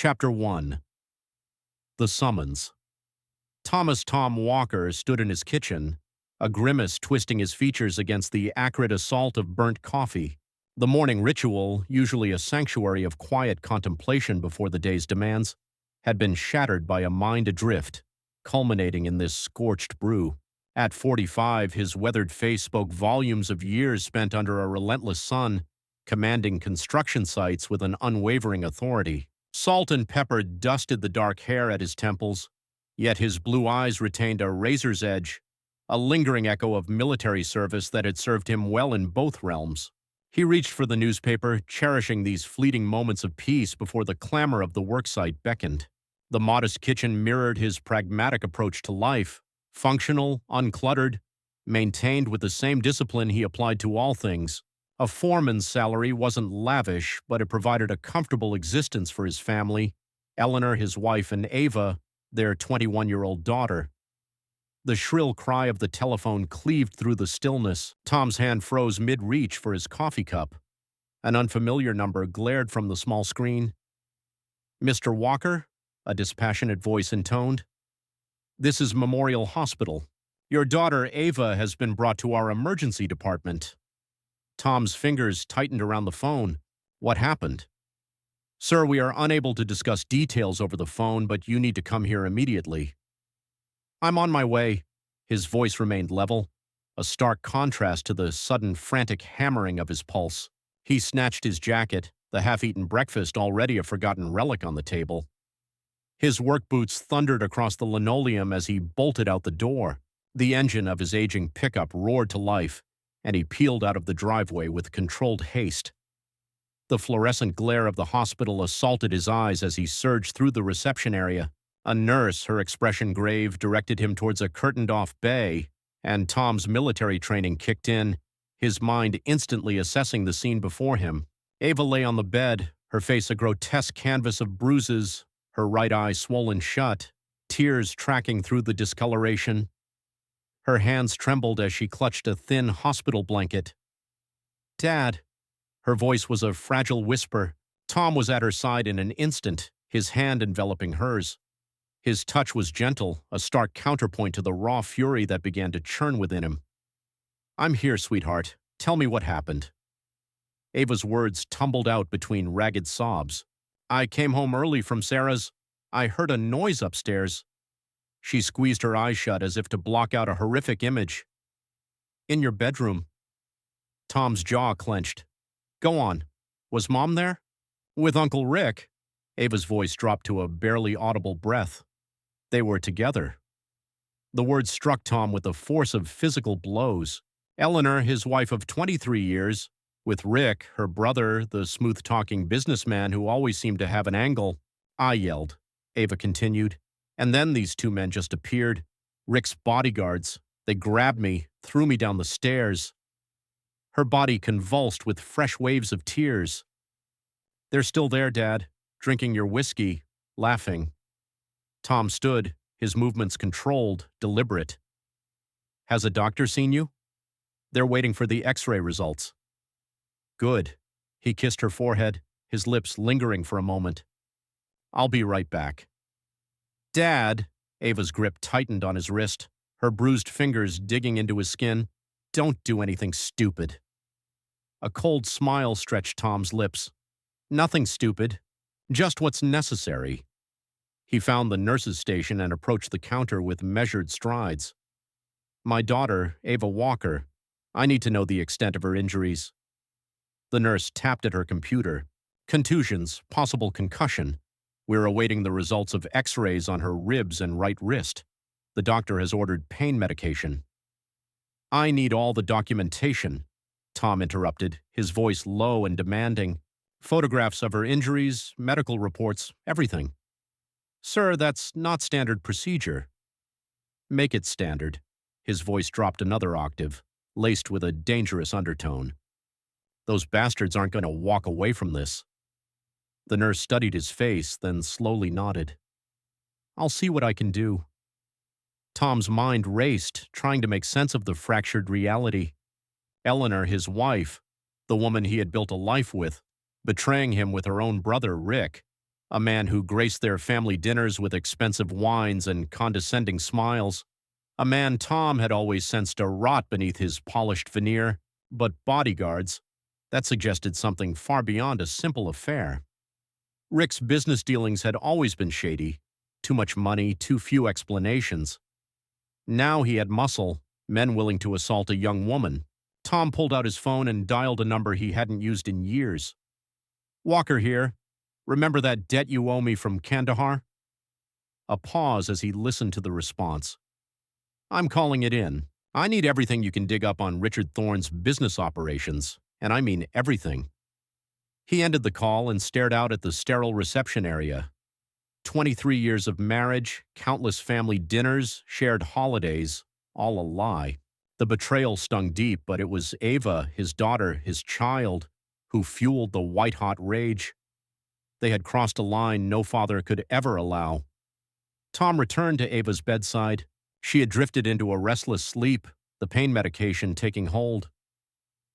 Chapter 1. The Summons. Thomas Tom Walker stood in his kitchen, a grimace twisting his features against the acrid assault of burnt coffee. The morning ritual, usually a sanctuary of quiet contemplation before the day's demands, had been shattered by a mind adrift, culminating in this scorched brew. At 45, his weathered face spoke volumes of years spent under a relentless sun, commanding construction sites with an unwavering authority. Salt and pepper dusted the dark hair at his temples, yet his blue eyes retained a razor's edge, a lingering echo of military service that had served him well in both realms. He reached for the newspaper, cherishing these fleeting moments of peace before the clamor of the worksite beckoned. The modest kitchen mirrored his pragmatic approach to life, functional, uncluttered, maintained with the same discipline he applied to all things. A foreman's salary wasn't lavish, but it provided a comfortable existence for his family, Eleanor, his wife, and Ava, their 21-year-old daughter. The shrill cry of the telephone cleaved through the stillness. Tom's hand froze mid-reach for his coffee cup. An unfamiliar number glared from the small screen. "Mr. Walker?" a dispassionate voice intoned. "This is Memorial Hospital. Your daughter, Ava, has been brought to our emergency department." Tom's fingers tightened around the phone. What happened? "Sir, we are unable to discuss details over the phone, but you need to come here immediately." "I'm on my way." His voice remained level, a stark contrast to the sudden frantic hammering of his pulse. He snatched his jacket, the half-eaten breakfast already a forgotten relic on the table. His work boots thundered across the linoleum as he bolted out the door. The engine of his aging pickup roared to life, and he peeled out of the driveway with controlled haste. The fluorescent glare of the hospital assaulted his eyes as he surged through the reception area. A nurse, her expression grave, directed him towards a curtained-off bay, and Tom's military training kicked in, his mind instantly assessing the scene before him. Ava lay on the bed, her face a grotesque canvas of bruises, her right eye swollen shut, tears tracking through the discoloration. Her hands trembled as she clutched a thin hospital blanket. "Dad." Her voice was a fragile whisper. Tom was at her side in an instant, his hand enveloping hers. His touch was gentle, a stark counterpoint to the raw fury that began to churn within him. "I'm here, sweetheart. Tell me what happened." Ava's words tumbled out between ragged sobs. "I came home early from Sarah's. I heard a noise upstairs." She squeezed her eyes shut as if to block out a horrific image. "In your bedroom." Tom's jaw clenched. "Go on. Was Mom there?" "With Uncle Rick." Ava's voice dropped to a barely audible breath. They were together. The words struck Tom with the force of physical blows. Eleanor, his wife of 23 years, with Rick, her brother, the smooth-talking businessman who always seemed to have an angle. "I yelled," Ava continued. "And then these two men just appeared. Rick's bodyguards. They grabbed me, threw me down the stairs." Her body convulsed with fresh waves of tears. "They're still there, Dad, drinking your whiskey, laughing." Tom stood, his movements controlled, deliberate. "Has a doctor seen you?" "They're waiting for the X-ray results." "Good." He kissed her forehead, his lips lingering for a moment. "I'll be right back." "Dad," Ava's grip tightened on his wrist, her bruised fingers digging into his skin. "Don't do anything stupid." A cold smile stretched Tom's lips. "Nothing stupid. Just what's necessary." He found the nurse's station and approached the counter with measured strides. "My daughter, Ava Walker. I need to know the extent of her injuries." The nurse tapped at her computer. "Contusions, possible concussion. We're awaiting the results of X-rays on her ribs and right wrist. The doctor has ordered pain medication." "I need all the documentation," Tom interrupted, his voice low and demanding. "Photographs of her injuries, medical reports, everything." "Sir, that's not standard procedure." "Make it standard." His voice dropped another octave, laced with a dangerous undertone. "Those bastards aren't going to walk away from this." The nurse studied his face, then slowly nodded. "I'll see what I can do." Tom's mind raced, trying to make sense of the fractured reality. Eleanor, his wife, the woman he had built a life with, betraying him with her own brother, Rick. a man who graced their family dinners with expensive wines and condescending smiles, a man Tom had always sensed to rot beneath his polished veneer, but bodyguards, that suggested something far beyond a simple affair. Rick's business dealings had always been shady. Too much money, too few explanations. Now he had muscle, men willing to assault a young woman. Tom pulled out his phone and dialed a number he hadn't used in years. "Walker here. Remember that debt you owe me from Kandahar?" A pause as he listened to the response. "I'm calling it in. I need everything you can dig up on Richard Thorne's business operations, and I mean everything." He ended the call and stared out at the sterile reception area. 23 years of marriage, countless family dinners, shared holidays, all a lie. The betrayal stung deep, but it was Ava, his daughter, his child, who fueled the white-hot rage. They had crossed a line no father could ever allow. Tom returned to Ava's bedside. She had drifted into a restless sleep, the pain medication taking hold.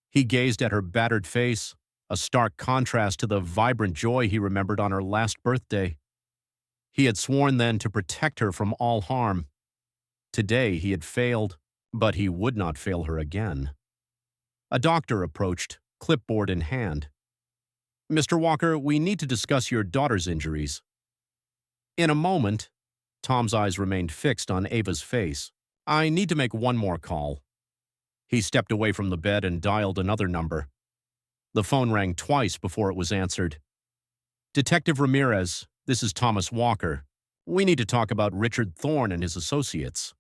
He gazed at her battered face, a stark contrast to the vibrant joy he remembered on her last birthday. He had sworn then to protect her from all harm. Today he had failed, but he would not fail her again. A doctor approached, clipboard in hand. "Mr. Walker, we need to discuss your daughter's injuries." "In a moment." Tom's eyes remained fixed on Ava's face. "I need to make one more call." He stepped away from the bed and dialed another number. The phone rang twice before it was answered. "Detective Ramirez, this is Thomas Walker. We need to talk about Richard Thorne and his associates."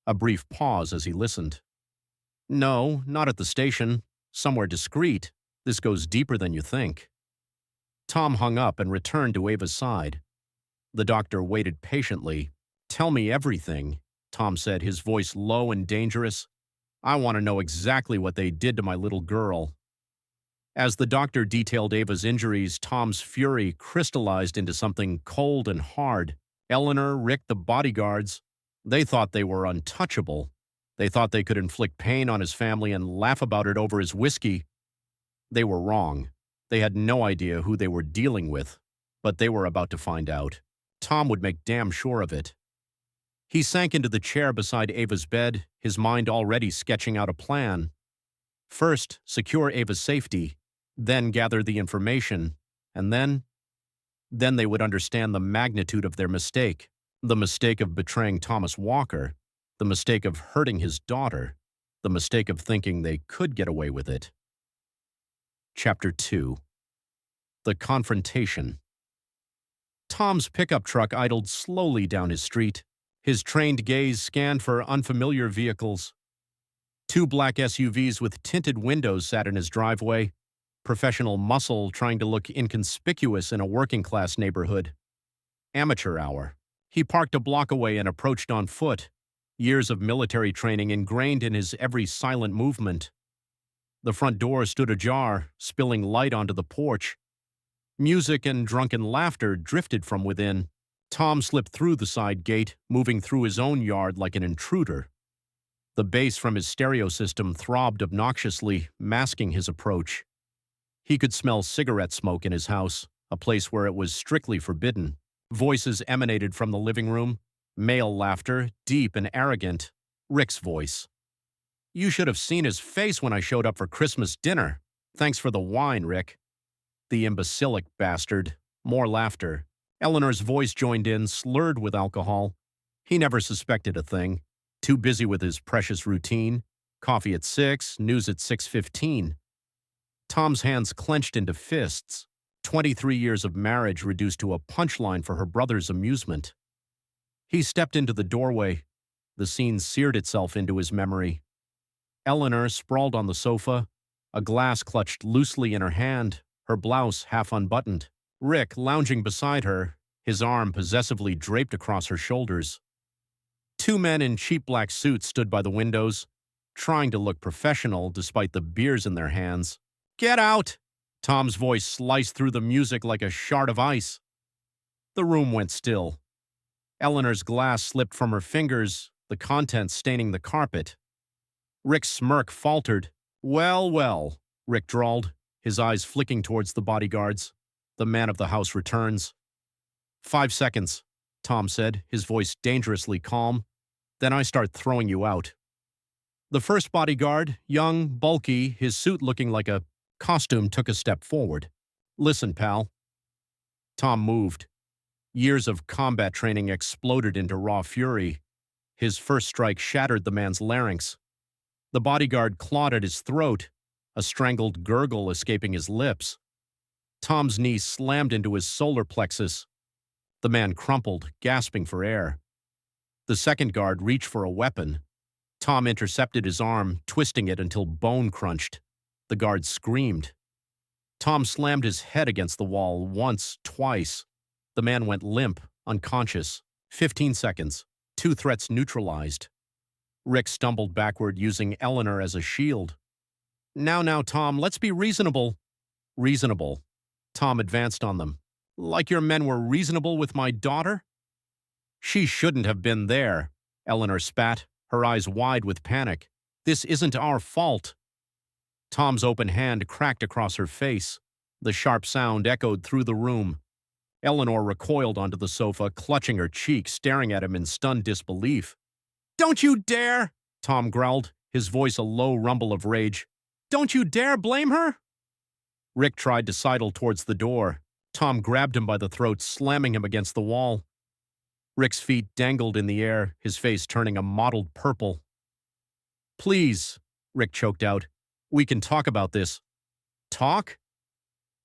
A brief pause as he listened. "No, not at the station. Somewhere discreet. This goes deeper than you think." Tom hung up and returned to Ava's side. The doctor waited patiently. "Tell me everything," Tom said, his voice low and dangerous. "I want to know exactly what they did to my little girl." As the doctor detailed Ava's injuries, Tom's fury crystallized into something cold and hard. Eleanor, Rick, the bodyguards, they thought they were untouchable. They thought they could inflict pain on his family and laugh about it over his whiskey. They were wrong. They had no idea who they were dealing with, but they were about to find out. Tom would make damn sure of it. He sank into the chair beside Ava's bed, his mind already sketching out a plan. First, secure Ava's safety, then gather the information, and then they would understand the magnitude of their mistake. The mistake of betraying Thomas Walker, the mistake of hurting his daughter, the mistake of thinking they could get away with it. Chapter 2. The Confrontation. Tom's pickup truck idled slowly down his street. His trained gaze scanned for unfamiliar vehicles. Two black SUVs with tinted windows sat in his driveway, professional muscle trying to look inconspicuous in a working-class neighborhood. Amateur hour. He parked a block away and approached on foot, years of military training ingrained in his every silent movement. The front door stood ajar, spilling light onto the porch. Music and drunken laughter drifted from within. Tom slipped through the side gate, moving through his own yard like an intruder. The bass from his stereo system throbbed obnoxiously, masking his approach. He could smell cigarette smoke in his house, a place where it was strictly forbidden. Voices emanated from the living room, male laughter, deep and arrogant. Rick's voice. "You should have seen his face when I showed up for Christmas dinner. Thanks for the wine, Rick." The imbecilic bastard. More laughter. Eleanor's voice joined in, slurred with alcohol. He never suspected a thing. Too busy with his precious routine. Coffee at 6, news at 6:15. Tom's hands clenched into fists. 23 years of marriage reduced to a punchline for her brother's amusement. He stepped into the doorway. The scene seared itself into his memory. Eleanor sprawled on the sofa, a glass clutched loosely in her hand, her blouse half unbuttoned. Rick lounging beside her, his arm possessively draped across her shoulders. Two men in cheap black suits stood by the windows, trying to look professional despite the beers in their hands. "Get out!" Tom's voice sliced through the music like a shard of ice. The room went still. Eleanor's glass slipped from her fingers, the contents staining the carpet. Rick's smirk faltered. "Well, well," Rick drawled, his eyes flicking towards the bodyguards. "The man of the house returns. 5 seconds, Tom said, his voice dangerously calm. Then I start throwing you out. The first bodyguard, young, bulky, his suit looking like a costume, took a step forward. Listen, pal. Tom moved. Years of combat training exploded into raw fury. His first strike shattered the man's larynx. The bodyguard clawed at his throat, a strangled gurgle escaping his lips. Tom's knee slammed into his solar plexus. The man crumpled, gasping for air. The second guard reached for a weapon. Tom intercepted his arm, twisting it until bone crunched. The guard screamed. Tom slammed his head against the wall once, twice. The man went limp, unconscious. 15 seconds. 2 threats neutralized. Rick stumbled backward, using Eleanor as a shield. Now, Tom, let's be reasonable. Reasonable. Tom advanced on them. Like your men were reasonable with my daughter? She shouldn't have been there, Eleanor spat, her eyes wide with panic. This isn't our fault. Tom's open hand cracked across her face. The sharp sound echoed through the room. Eleanor recoiled onto the sofa, clutching her cheek, staring at him in stunned disbelief. Don't you dare! Tom growled, his voice a low rumble of rage. Don't you dare blame her? Rick tried to sidle towards the door. Tom grabbed him by the throat, slamming him against the wall. Rick's feet dangled in the air, his face turning a mottled purple. Please, Rick choked out. We can talk about this. Talk?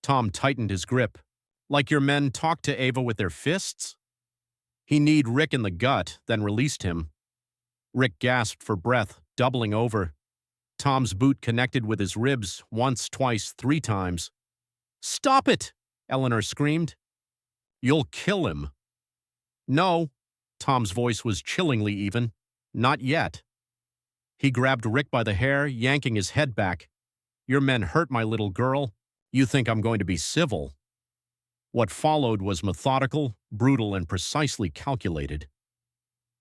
Tom tightened his grip. Like your men talk to Ava with their fists? He kneed Rick in the gut, then released him. Rick gasped for breath, doubling over. Tom's boot connected with his ribs, once, twice, 3 times. Stop it! Eleanor screamed. You'll kill him. No. Tom's voice was chillingly even. Not yet. He grabbed Rick by the hair, yanking his head back. Your men hurt my little girl. You think I'm going to be civil. What followed was methodical, brutal, and precisely calculated.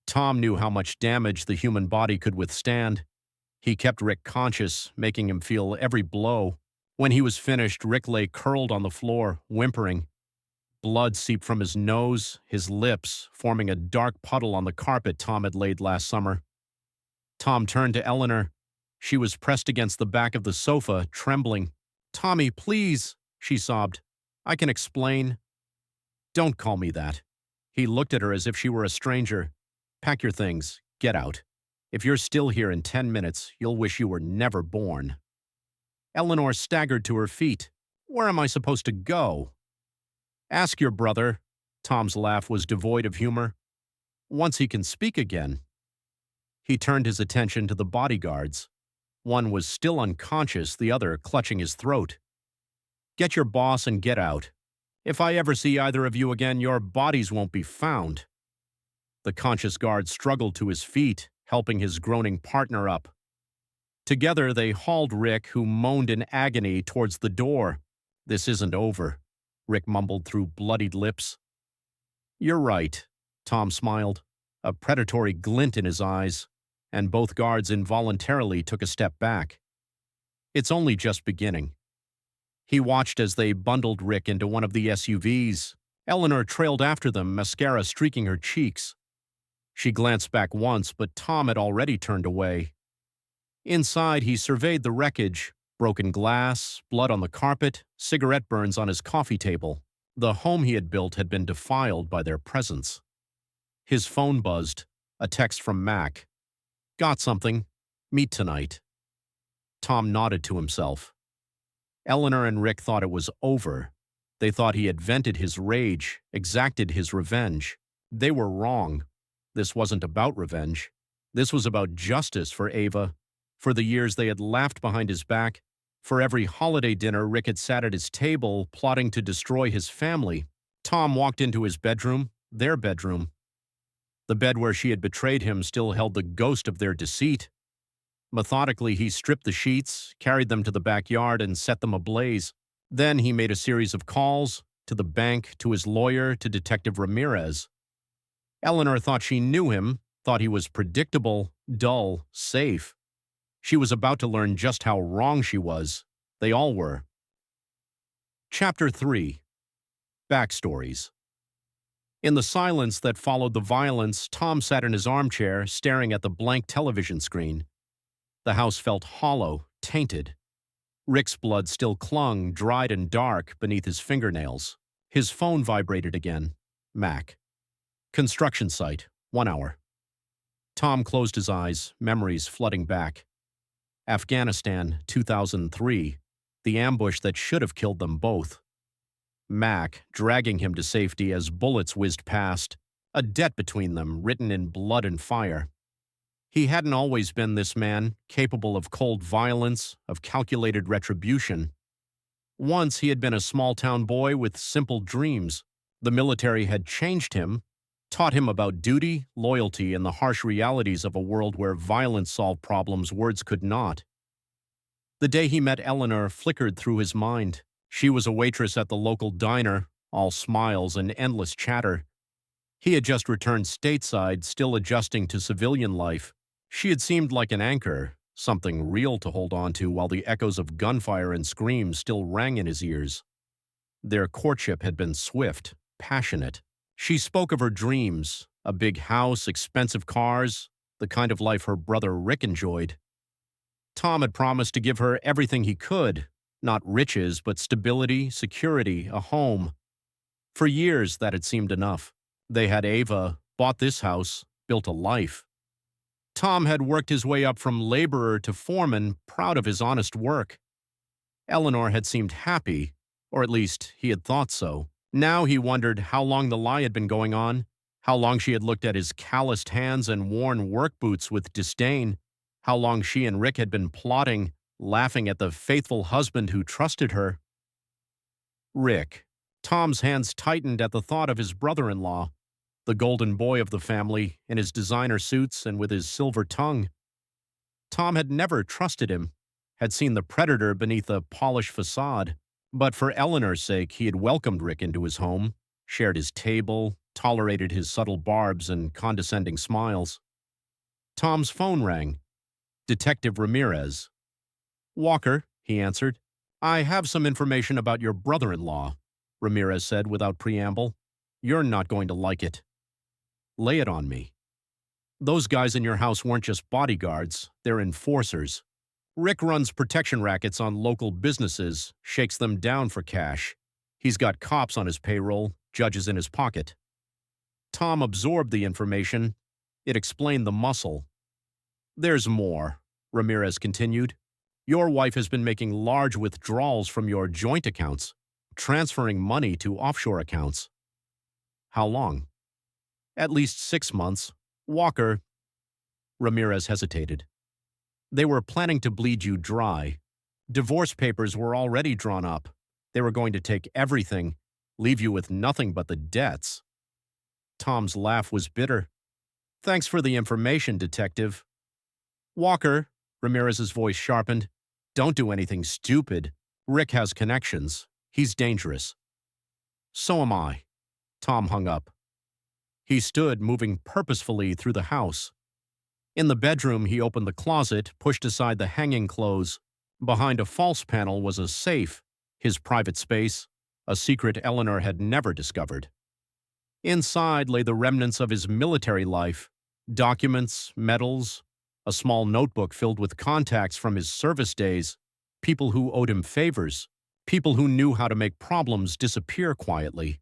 Tom knew how much damage the human body could withstand. He kept Rick conscious, making him feel every blow. When he was finished, Rick lay curled on the floor, whimpering. Blood seeped from his nose, his lips, forming a dark puddle on the carpet Tom had laid last summer. Tom turned to Eleanor. She was pressed against the back of the sofa, trembling. Tommy, please, she sobbed. I can explain. Don't call me that. He looked at her as if she were a stranger. Pack your things. Get out. If you're still here in 10 minutes, you'll wish you were never born. Eleanor staggered to her feet. Where am I supposed to go? Ask your brother. Tom's laugh was devoid of humor. Once he can speak again. He turned his attention to the bodyguards. One was still unconscious, the other clutching his throat. Get your boss and get out. If I ever see either of you again, your bodies won't be found. The conscious guard struggled to his feet, helping his groaning partner up. Together, they hauled Rick, who moaned in agony, towards the door. This isn't over, Rick mumbled through bloodied lips. You're right, Tom smiled, a predatory glint in his eyes, and both guards involuntarily took a step back. It's only just beginning. He watched as they bundled Rick into one of the SUVs. Eleanor trailed after them, mascara streaking her cheeks. She glanced back once, but Tom had already turned away. Inside, he surveyed the wreckage, broken glass, blood on the carpet, cigarette burns on his coffee table. The home he had built had been defiled by their presence. His phone buzzed, a text from Mac. Got something. Meet tonight. Tom nodded to himself. Eleanor and Rick thought it was over. They thought he had vented his rage, exacted his revenge. They were wrong. This wasn't about revenge. This was about justice for Ava, for the years they had laughed behind his back, for every holiday dinner Rick had sat at his table, plotting to destroy his family. Tom walked into his bedroom, their bedroom. The bed where she had betrayed him still held the ghost of their deceit. Methodically, he stripped the sheets, carried them to the backyard, and set them ablaze. Then he made a series of calls, to the bank, to his lawyer, to Detective Ramirez. Eleanor thought she knew him, thought he was predictable, dull, safe. She was about to learn just how wrong she was. They all were. Chapter 3. Backstories. In the silence that followed the violence, Tom sat in his armchair, staring at the blank television screen. The house felt hollow, tainted. Rick's blood still clung, dried and dark, beneath his fingernails. His phone vibrated again. Mac. Construction site, 1 hour. Tom closed his eyes, memories flooding back. Afghanistan, 2003. The ambush that should have killed them both. Mac, dragging him to safety as bullets whizzed past. A debt between them, written in blood and fire. He hadn't always been this man, capable of cold violence, of calculated retribution. Once he had been a small-town boy with simple dreams. The military had changed him, taught him about duty, loyalty, and the harsh realities of a world where violence solved problems words could not. The day he met Eleanor flickered through his mind. She was a waitress at the local diner, all smiles and endless chatter. He had just returned stateside, still adjusting to civilian life. She had seemed like an anchor, something real to hold on to while the echoes of gunfire and screams still rang in his ears. Their courtship had been swift, passionate. She spoke of her dreams, a big house, expensive cars, the kind of life her brother Rick enjoyed. Tom had promised to give her everything he could, not riches, but stability, security, a home. For years, that had seemed enough. They had Ava, bought this house, built a life. Tom had worked his way up from laborer to foreman, proud of his honest work. Eleanor had seemed happy, or at least he had thought so. Now he wondered how long the lie had been going on, how long she had looked at his calloused hands and worn work boots with disdain, how long she and Rick had been plotting, laughing at the faithful husband who trusted her. Rick. Tom's hands tightened at the thought of his brother-in-law, the golden boy of the family, in his designer suits and with his silver tongue. Tom had never trusted him, had seen the predator beneath a polished facade. But for Eleanor's sake, he had welcomed Rick into his home, shared his table, tolerated his subtle barbs and condescending smiles. Tom's phone rang. Detective Ramirez. "Walker," he answered. "I have some information about your brother-in-law," Ramirez said without preamble. "You're not going to like it." "Lay it on me." "Those guys in your house weren't just bodyguards, they're enforcers. Rick runs protection rackets on local businesses, shakes them down for cash. He's got cops on his payroll, judges in his pocket." Tom absorbed the information. It explained the muscle. "There's more," Ramirez continued. "Your wife has been making large withdrawals from your joint accounts, transferring money to offshore accounts." "How long?" "At least 6 months. Walker." Ramirez hesitated. "They were planning to bleed you dry. Divorce papers were already drawn up. They were going to take everything, leave you with nothing but the debts." Tom's laugh was bitter. "Thanks for the information, Detective." "Walker," Ramirez's voice sharpened, "don't do anything stupid. Rick has connections. He's dangerous." "So am I." Tom hung up. He stood, moving purposefully through the house. In the bedroom, he opened the closet, pushed aside the hanging clothes. Behind a false panel was a safe, his private space, a secret Eleanor had never discovered. Inside lay the remnants of his military life, documents, medals, a small notebook filled with contacts from his service days, people who owed him favors, people who knew how to make problems disappear quietly.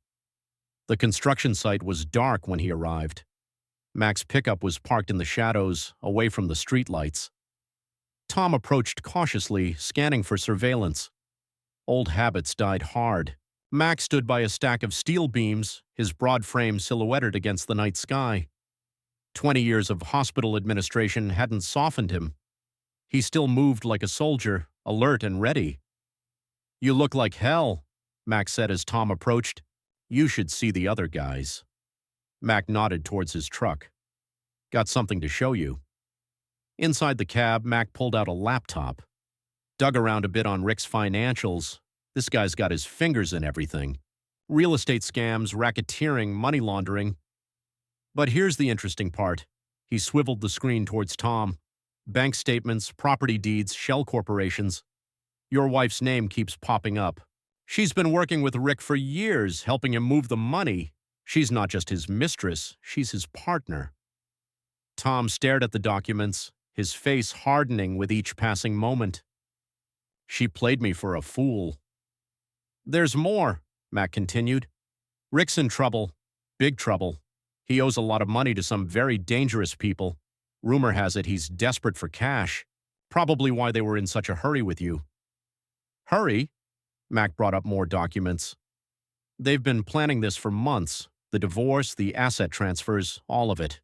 The construction site was dark when he arrived. Mac's pickup was parked in the shadows, away from the streetlights. Tom approached cautiously, scanning for surveillance. Old habits died hard. Mac stood by a stack of steel beams, his broad frame silhouetted against the night sky. 20 years of hospital administration hadn't softened him. He still moved like a soldier, alert and ready. "You look like hell," Mac said as Tom approached. "You should see the other guys." Mac nodded towards his truck. "Got something to show you." Inside the cab, Mac pulled out a laptop. Dug around a bit on Rick's financials. This guy's got his fingers in everything. Real estate scams, racketeering, money laundering. But here's the interesting part. He swiveled the screen towards Tom. Bank statements, property deeds, shell corporations. Your wife's name keeps popping up. She's been working with Rick for years, helping him move the money. She's not just his mistress, she's his partner. Tom stared at the documents, his face hardening with each passing moment. She played me for a fool. There's more, Mac continued. Rick's in trouble. Big trouble. He owes a lot of money to some very dangerous people. Rumor has it he's desperate for cash. Probably why they were in such a hurry with you. Hurry? Mac brought up more documents. They've been planning this for months. The divorce, the asset transfers, all of it.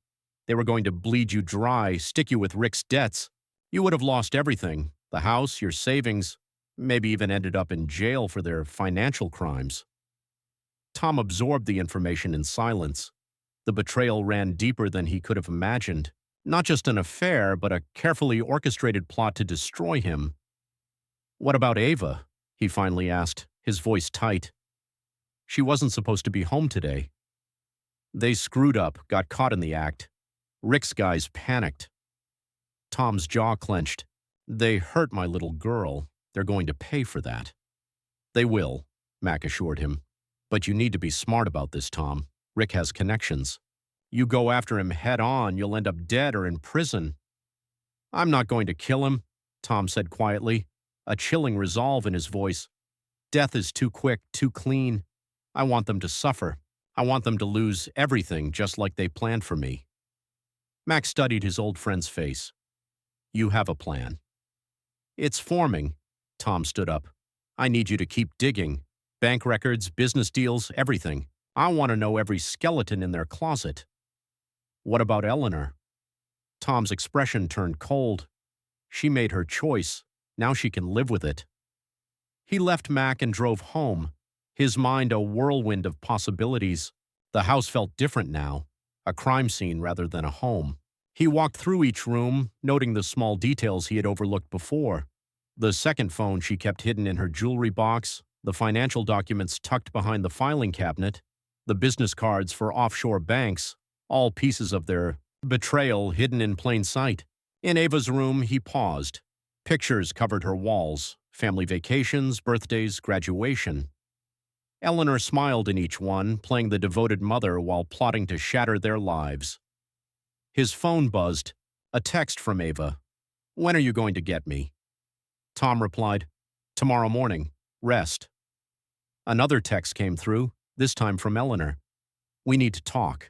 They were going to bleed you dry, stick you with Rick's debts. You would have lost everything. The house, your savings, maybe even ended up in jail for their financial crimes. Tom absorbed the information in silence. The betrayal ran deeper than he could have imagined. Not just an affair, but a carefully orchestrated plot to destroy him. What about Ava? He finally asked, his voice tight. She wasn't supposed to be home today. They screwed up, got caught in the act. Rick's guys panicked. Tom's jaw clenched. They hurt my little girl. They're going to pay for that. They will, Mac assured him. But you need to be smart about this, Tom. Rick has connections. You go after him head on, you'll end up dead or in prison. I'm not going to kill him, Tom said quietly, a chilling resolve in his voice. Death is too quick, too clean. I want them to suffer. I want them to lose everything just like they planned for me. Mac studied his old friend's face. You have a plan. It's forming. Tom stood up. I need you to keep digging. Bank records, business deals, everything. I want to know every skeleton in their closet. What about Eleanor? Tom's expression turned cold. She made her choice. Now she can live with it. He left Mac and drove home, his mind a whirlwind of possibilities. The house felt different now, a crime scene rather than a home. He walked through each room, noting the small details he had overlooked before. The second phone she kept hidden in her jewelry box, the financial documents tucked behind the filing cabinet, the business cards for offshore banks, all pieces of their betrayal hidden in plain sight. In Ava's room, he paused. Pictures covered her walls, family vacations, birthdays, graduation. Eleanor smiled in each one, playing the devoted mother while plotting to shatter their lives. His phone buzzed. A text from Ava. When are you going to get me? Tom replied, Tomorrow morning. Rest. Another text came through, this time from Eleanor. We need to talk.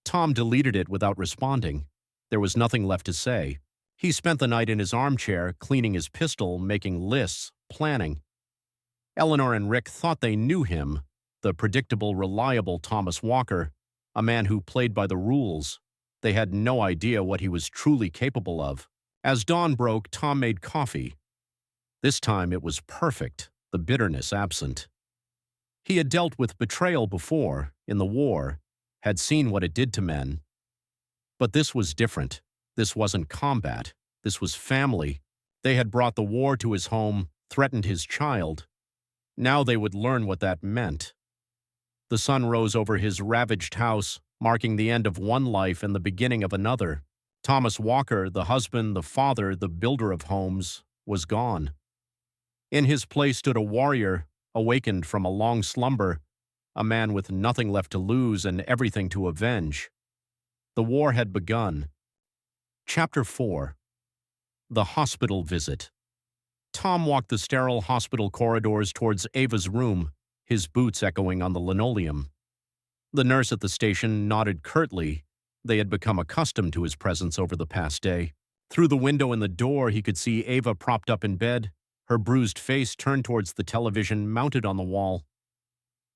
Tom deleted it without responding. There was nothing left to say. He spent the night in his armchair, cleaning his pistol, making lists, planning. Eleanor and Rick thought they knew him, the predictable, reliable Thomas Walker, a man who played by the rules. They had no idea what he was truly capable of. As dawn broke, Tom made coffee. This time it was perfect, the bitterness absent. He had dealt with betrayal before, in the war, had seen what it did to men. But this was different. This wasn't combat. This was family. They had brought the war to his home, threatened his child. Now they would learn what that meant. The sun rose over his ravaged house, marking the end of one life and the beginning of another. Thomas Walker, the husband, the father, the builder of homes, was gone. In his place stood a warrior, awakened from a long slumber, a man with nothing left to lose and everything to avenge. The war had begun. Chapter 4. The Hospital Visit. Tom walked the sterile hospital corridors towards Ava's room, his boots echoing on the linoleum. The nurse at the station nodded curtly. They had become accustomed to his presence over the past day. Through the window in the door, he could see Ava propped up in bed, her bruised face turned towards the television mounted on the wall.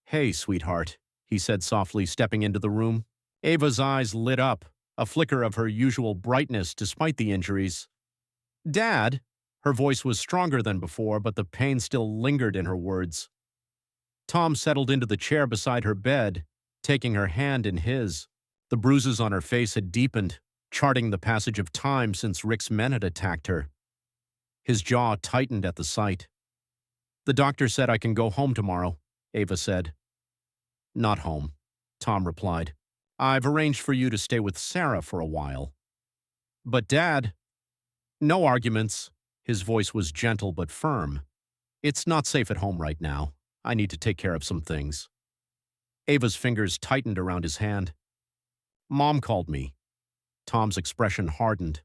Hey, sweetheart, he said softly, stepping into the room. Ava's eyes lit up, a flicker of her usual brightness despite the injuries. Dad? Her voice was stronger than before, but the pain still lingered in her words. Tom settled into the chair beside her bed, taking her hand in his. The bruises on her face had deepened, charting the passage of time since Rick's men had attacked her. His jaw tightened at the sight. The doctor said I can go home tomorrow, Ava said. Not home, Tom replied. I've arranged for you to stay with Sarah for a while. But Dad... No arguments. His voice was gentle but firm. It's not safe at home right now. I need to take care of some things. Ava's fingers tightened around his hand. Mom called me. Tom's expression hardened.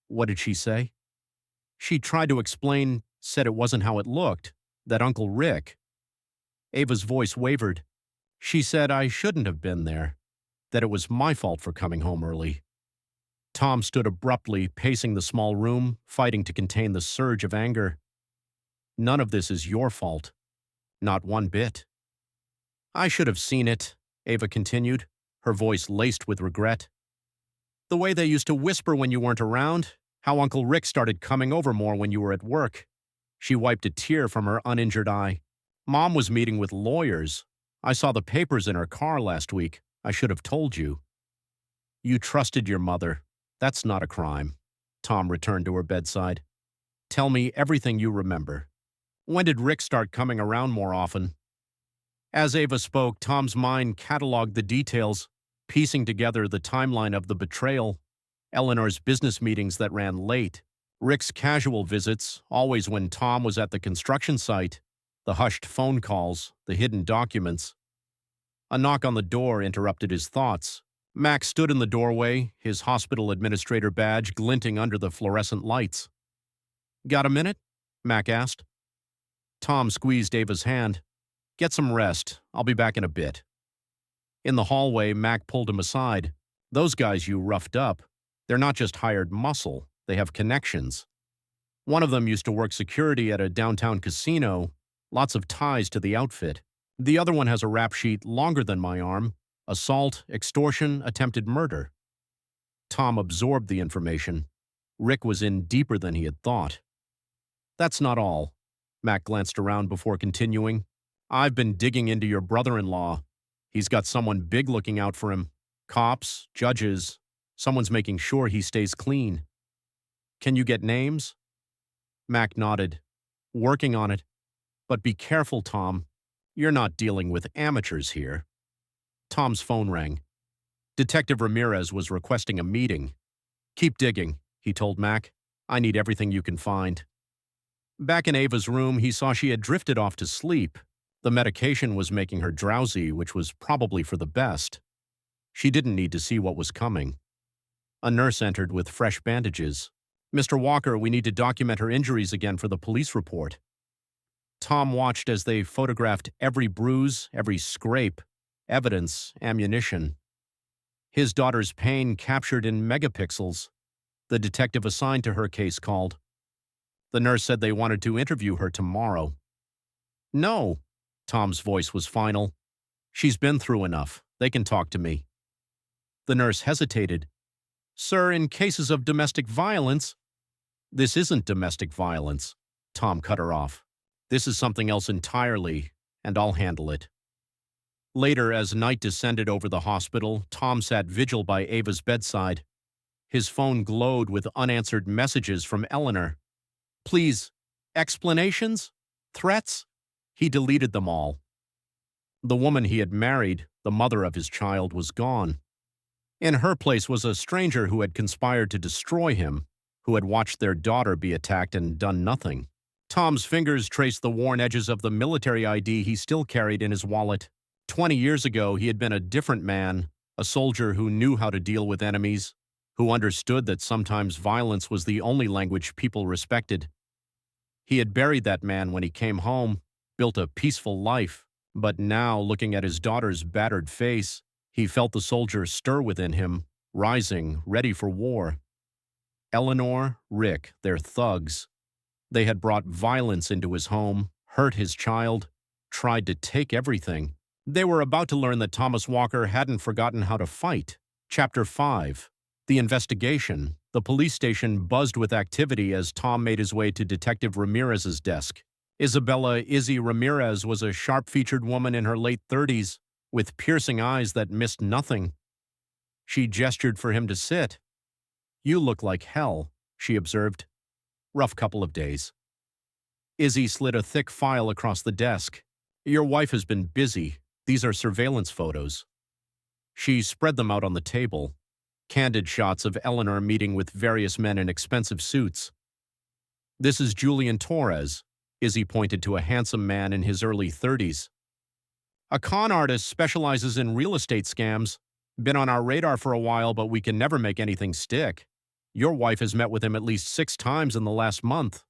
What did she say? She tried to explain, said it wasn't how it looked, that Uncle Rick. Ava's voice wavered. She said I shouldn't have been there, that it was my fault for coming home early. Tom stood abruptly, pacing the small room, fighting to contain the surge of anger. None of this is your fault. Not one bit. I should have seen it, Ava continued, her voice laced with regret. The way they used to whisper when you weren't around, how Uncle Rick started coming over more when you were at work. She wiped a tear from her uninjured eye. Mom was meeting with lawyers. I saw the papers in her car last week. I should have told you. You trusted your mother. That's not a crime. Tom returned to her bedside. Tell me everything you remember. When did Rick start coming around more often? As Ava spoke, Tom's mind cataloged the details, piecing together the timeline of the betrayal, Eleanor's business meetings that ran late, Rick's casual visits, always when Tom was at the construction site, the hushed phone calls, the hidden documents. A knock on the door interrupted his thoughts. Mac stood in the doorway, his hospital administrator badge glinting under the fluorescent lights. Got a minute? Mac asked. Tom squeezed Ava's hand. Get some rest. I'll be back in a bit. In the hallway, Mac pulled him aside. Those guys you roughed up, they're not just hired muscle, they have connections. One of them used to work security at a downtown casino, lots of ties to the outfit. The other one has a rap sheet longer than my arm, assault, extortion, attempted murder. Tom absorbed the information. Rick was in deeper than he had thought. That's not all. Mac glanced around before continuing. I've been digging into your brother-in-law. He's got someone big looking out for him. Cops, judges, someone's making sure he stays clean. Can you get names? Mac nodded. Working on it. But be careful, Tom. You're not dealing with amateurs here. Tom's phone rang. Detective Ramirez was requesting a meeting. Keep digging, he told Mac. I need everything you can find. Back in Ava's room, he saw she had drifted off to sleep. The medication was making her drowsy, which was probably for the best. She didn't need to see what was coming. A nurse entered with fresh bandages. Mr. Walker, we need to document her injuries again for the police report. Tom watched as they photographed every bruise, every scrape, evidence, ammunition. His daughter's pain captured in megapixels. The detective assigned to her case called. The nurse said they wanted to interview her tomorrow. No, Tom's voice was final. She's been through enough. They can talk to me. The nurse hesitated. Sir, in cases of domestic violence... This isn't domestic violence, Tom cut her off. This is something else entirely, and I'll handle it. Later, as night descended over the hospital, Tom sat vigil by Ava's bedside. His phone glowed with unanswered messages from Eleanor. Please, explanations? Threats? He deleted them all. The woman he had married, the mother of his child, was gone. In her place was a stranger who had conspired to destroy him, who had watched their daughter be attacked and done nothing. Tom's fingers traced the worn edges of the military ID he still carried in his wallet. 20 years ago, he had been a different man, a soldier who knew how to deal with enemies, who understood that sometimes violence was the only language people respected. He had buried that man when he came home, built a peaceful life, but now, looking at his daughter's battered face, he felt the soldier stir within him, rising, ready for war. Eleanor, Rick, they're thugs. They had brought violence into his home, hurt his child, tried to take everything. They were about to learn that Thomas Walker hadn't forgotten how to fight. Chapter 5. The investigation. The police station buzzed with activity as Tom made his way to Detective Ramirez's desk. Isabella Izzy Ramirez was a sharp-featured woman in her late 30s, with piercing eyes that missed nothing. She gestured for him to sit. You look like hell, she observed. Rough couple of days. Izzy slid a thick file across the desk. Your wife has been busy. These are surveillance photos. She spread them out on the table. Candid shots of Eleanor meeting with various men in expensive suits. This is Julian Torres. Izzy pointed to a handsome man in his early 30s. A con artist specializes in real estate scams. Been on our radar for a while, but we can never make anything stick. Your wife has met with him at least 6 times in the last month.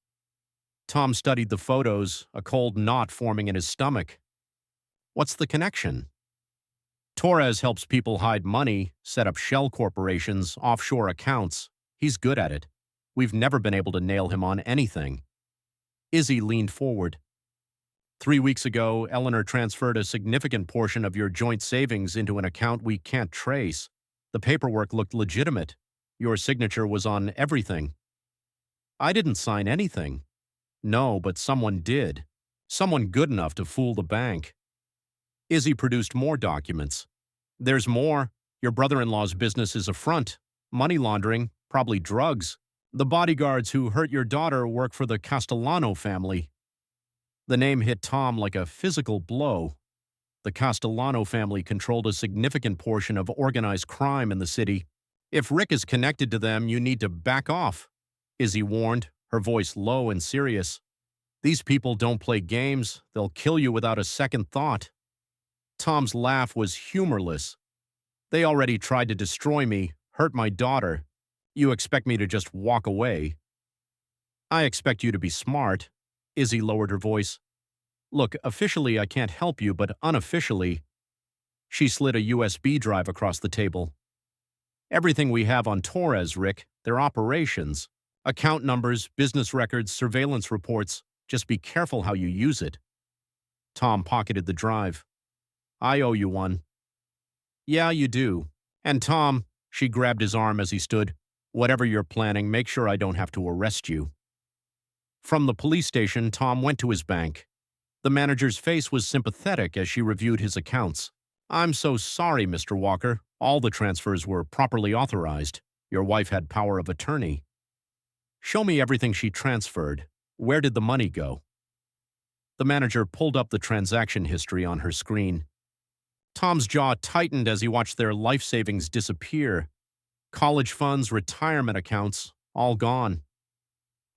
Tom studied the photos, a cold knot forming in his stomach. What's the connection? Torres helps people hide money, set up shell corporations, offshore accounts. He's good at it. We've never been able to nail him on anything. Izzy leaned forward. 3 weeks ago, Eleanor transferred a significant portion of your joint savings into an account we can't trace. The paperwork looked legitimate. Your signature was on everything. I didn't sign anything. No, but someone did. Someone good enough to fool the bank. Izzy produced more documents. There's more. Your brother-in-law's business is a front. Money laundering, probably drugs. The bodyguards who hurt your daughter work for the Castellano family. The name hit Tom like a physical blow. The Castellano family controlled a significant portion of organized crime in the city. If Rick is connected to them, you need to back off, Izzy warned, her voice low and serious. These people don't play games. They'll kill you without a second thought. Tom's laugh was humorless. They already tried to destroy me, hurt my daughter. You expect me to just walk away? I expect you to be smart. Izzy lowered her voice. Look, officially I can't help you, but unofficially. She slid a USB drive across the table. Everything we have on Torres, Rick, their operations. Account numbers, business records, surveillance reports. Just be careful how you use it. Tom pocketed the drive. I owe you one. Yeah, you do. And Tom, she grabbed his arm as he stood, whatever you're planning, make sure I don't have to arrest you. From the police station, Tom went to his bank. The manager's face was sympathetic as she reviewed his accounts. I'm so sorry, Mr. Walker. All the transfers were properly authorized. Your wife had power of attorney. Show me everything she transferred. Where did the money go? The manager pulled up the transaction history on her screen. Tom's jaw tightened as he watched their life savings disappear. College funds, retirement accounts, all gone.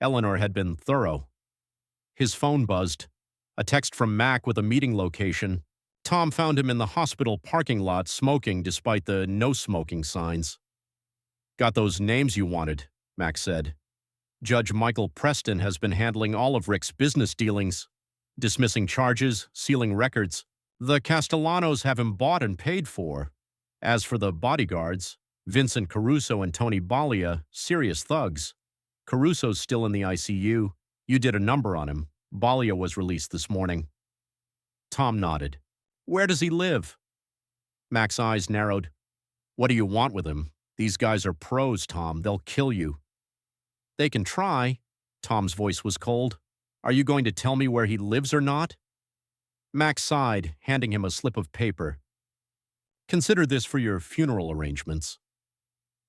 Eleanor had been thorough. His phone buzzed. A text from Mac with a meeting location. Tom found him in the hospital parking lot smoking despite the no-smoking signs. Got those names you wanted, Mac said. Judge Michael Preston has been handling all of Rick's business dealings, dismissing charges, sealing records. The Castellanos have him bought and paid for. As for the bodyguards, Vincent Caruso and Tony Balia, serious thugs. Caruso's still in the ICU. You did a number on him. Balia was released this morning. Tom nodded. Where does he live? Mac's eyes narrowed. What do you want with him? These guys are pros, Tom. They'll kill you. They can try. Tom's voice was cold. Are you going to tell me where he lives or not? Mac sighed, handing him a slip of paper. Consider this for your funeral arrangements.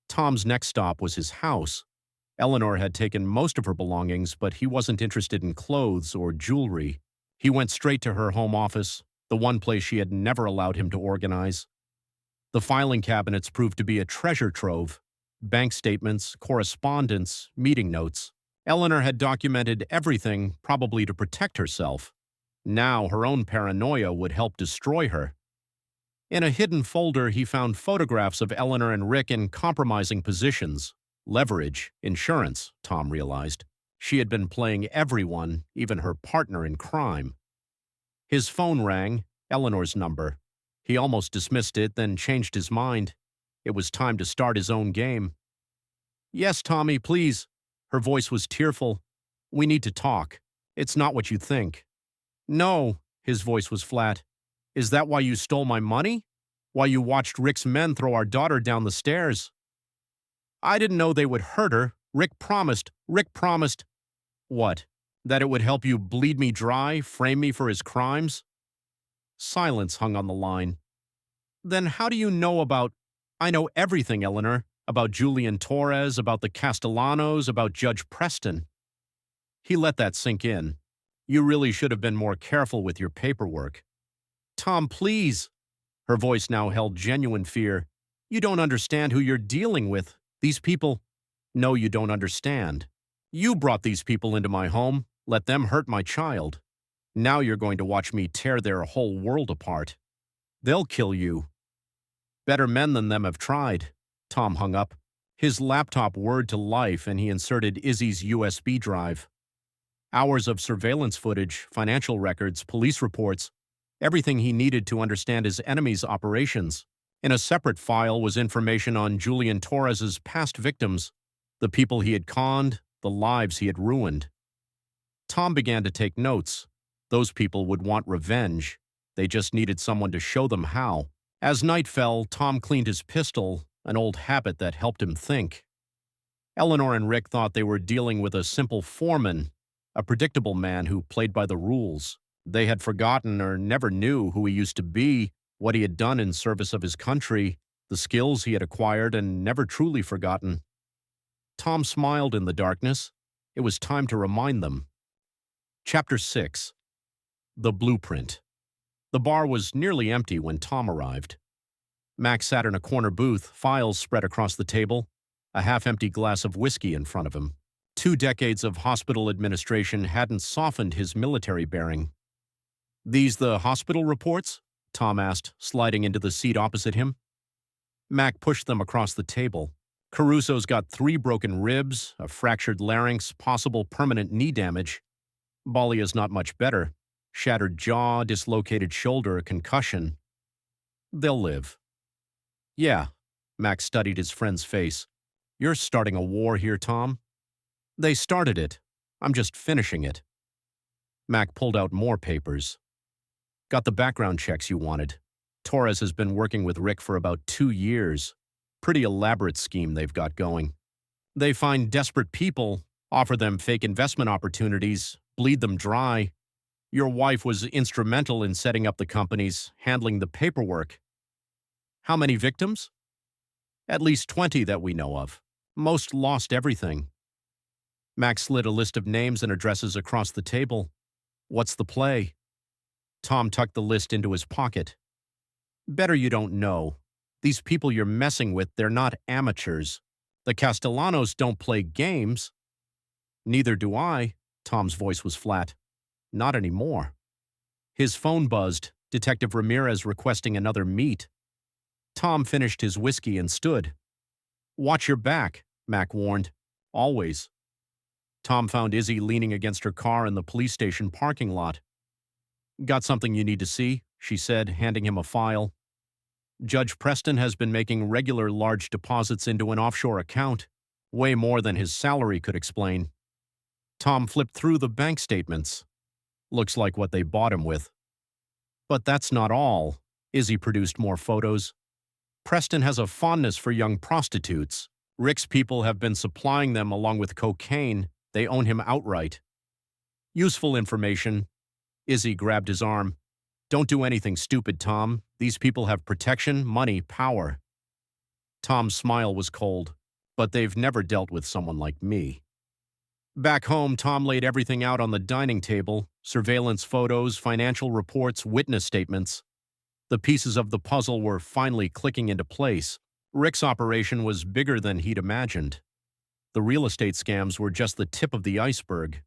Tom's next stop was his house. Eleanor had taken most of her belongings, but he wasn't interested in clothes or jewelry. He went straight to her home office, the one place she had never allowed him to organize. The filing cabinets proved to be a treasure trove. Bank statements, correspondence, meeting notes. Eleanor had documented everything, probably to protect herself. Now her own paranoia would help destroy her. In a hidden folder, he found photographs of Eleanor and Rick in compromising positions. Leverage, insurance, Tom realized. She had been playing everyone, even her partner in crime. His phone rang, Eleanor's number. He almost dismissed it, then changed his mind. It was time to start his own game. Yes, Tommy, please. Her voice was tearful. We need to talk. It's not what you think. No, his voice was flat. Is that why you stole my money? Why you watched Rick's men throw our daughter down the stairs? I didn't know they would hurt her. Rick promised. What? That it would help you bleed me dry, frame me for his crimes? Silence hung on the line. Then how do you know about... I know everything, Eleanor. About Julian Torres, about the Castellanos, about Judge Preston. He let that sink in. You really should have been more careful with your paperwork. Tom, please. Her voice now held genuine fear. You don't understand who you're dealing with. These people... No, you don't understand. You brought these people into my home, let them hurt my child. Now you're going to watch me tear their whole world apart. They'll kill you. Better men than them have tried. Tom hung up. His laptop whirred to life and he inserted Izzy's USB drive. Hours of surveillance footage, financial records, police reports, everything he needed to understand his enemy's operations. In a separate file was information on Julian Torres's past victims, the people he had conned, the lives he had ruined. Tom began to take notes. Those people would want revenge. They just needed someone to show them how. As night fell, Tom cleaned his pistol, an old habit that helped him think. Eleanor and Rick thought they were dealing with a simple foreman, a predictable man who played by the rules. They had forgotten or never knew who he used to be, what he had done in service of his country, the skills he had acquired and never truly forgotten. Tom smiled in the darkness. It was time to remind them. Chapter 6. The Blueprint. The bar was nearly empty when Tom arrived. Max sat in a corner booth, files spread across the table, a half-empty glass of whiskey in front of him. 2 decades of hospital administration hadn't softened his military bearing. "These the hospital reports?" Tom asked, sliding into the seat opposite him. Mac pushed them across the table. "Caruso's got 3 broken ribs, a fractured larynx, possible permanent knee damage. Balia's not much better. Shattered jaw, dislocated shoulder, concussion. They'll live." "Yeah," Max studied his friend's face. "You're starting a war here, Tom." "They started it. I'm just finishing it." Mac pulled out more papers. "Got the background checks you wanted. Torres has been working with Rick for about 2 years. Pretty elaborate scheme they've got going. They find desperate people, offer them fake investment opportunities, bleed them dry. Your wife was instrumental in setting up the companies, handling the paperwork." "How many victims?" "At least 20 that we know of. Most lost everything." Max slid a list of names and addresses across the table. "What's the play?" Tom tucked the list into his pocket. "Better you don't know. These people you're messing with, they're not amateurs. The Castellanos don't play games." "Neither do I." Tom's voice was flat. "Not anymore." His phone buzzed, Detective Ramirez requesting another meet. Tom finished his whiskey and stood. "Watch your back," Mac warned. "Always." Tom found Izzy leaning against her car in the police station parking lot. "Got something you need to see," she said, handing him a file. "Judge Preston has been making regular large deposits into an offshore account, way more than his salary could explain." Tom flipped through the bank statements. "Looks like what they bought him with." "But that's not all." Izzy produced more photos. "Preston has a fondness for young prostitutes. Rick's people have been supplying them along with cocaine. They own him outright." "Useful information." Izzy grabbed his arm. "Don't do anything stupid, Tom. These people have protection, money, power." Tom's smile was cold. "But they've never dealt with someone like me." Back home, Tom laid everything out on the dining table: surveillance photos, financial reports, witness statements. The pieces of the puzzle were finally clicking into place. Rick's operation was bigger than he'd imagined. The real estate scams were just the tip of the iceberg.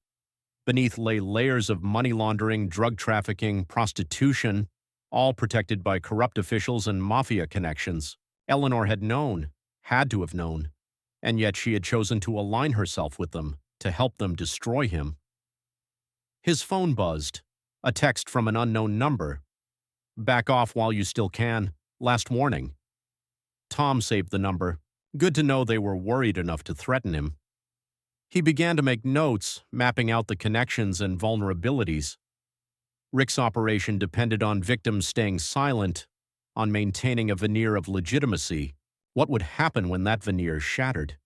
Beneath lay layers of money laundering, drug trafficking, prostitution, all protected by corrupt officials and mafia connections. Eleanor had known, had to have known, and yet she had chosen to align herself with them, to help them destroy him. His phone buzzed, a text from an unknown number. "Back off while you still can. Last warning." Tom saved the number. Good to know they were worried enough to threaten him. He began to make notes, mapping out the connections and vulnerabilities. Rick's operation depended on victims staying silent, on maintaining a veneer of legitimacy. What would happen when that veneer shattered?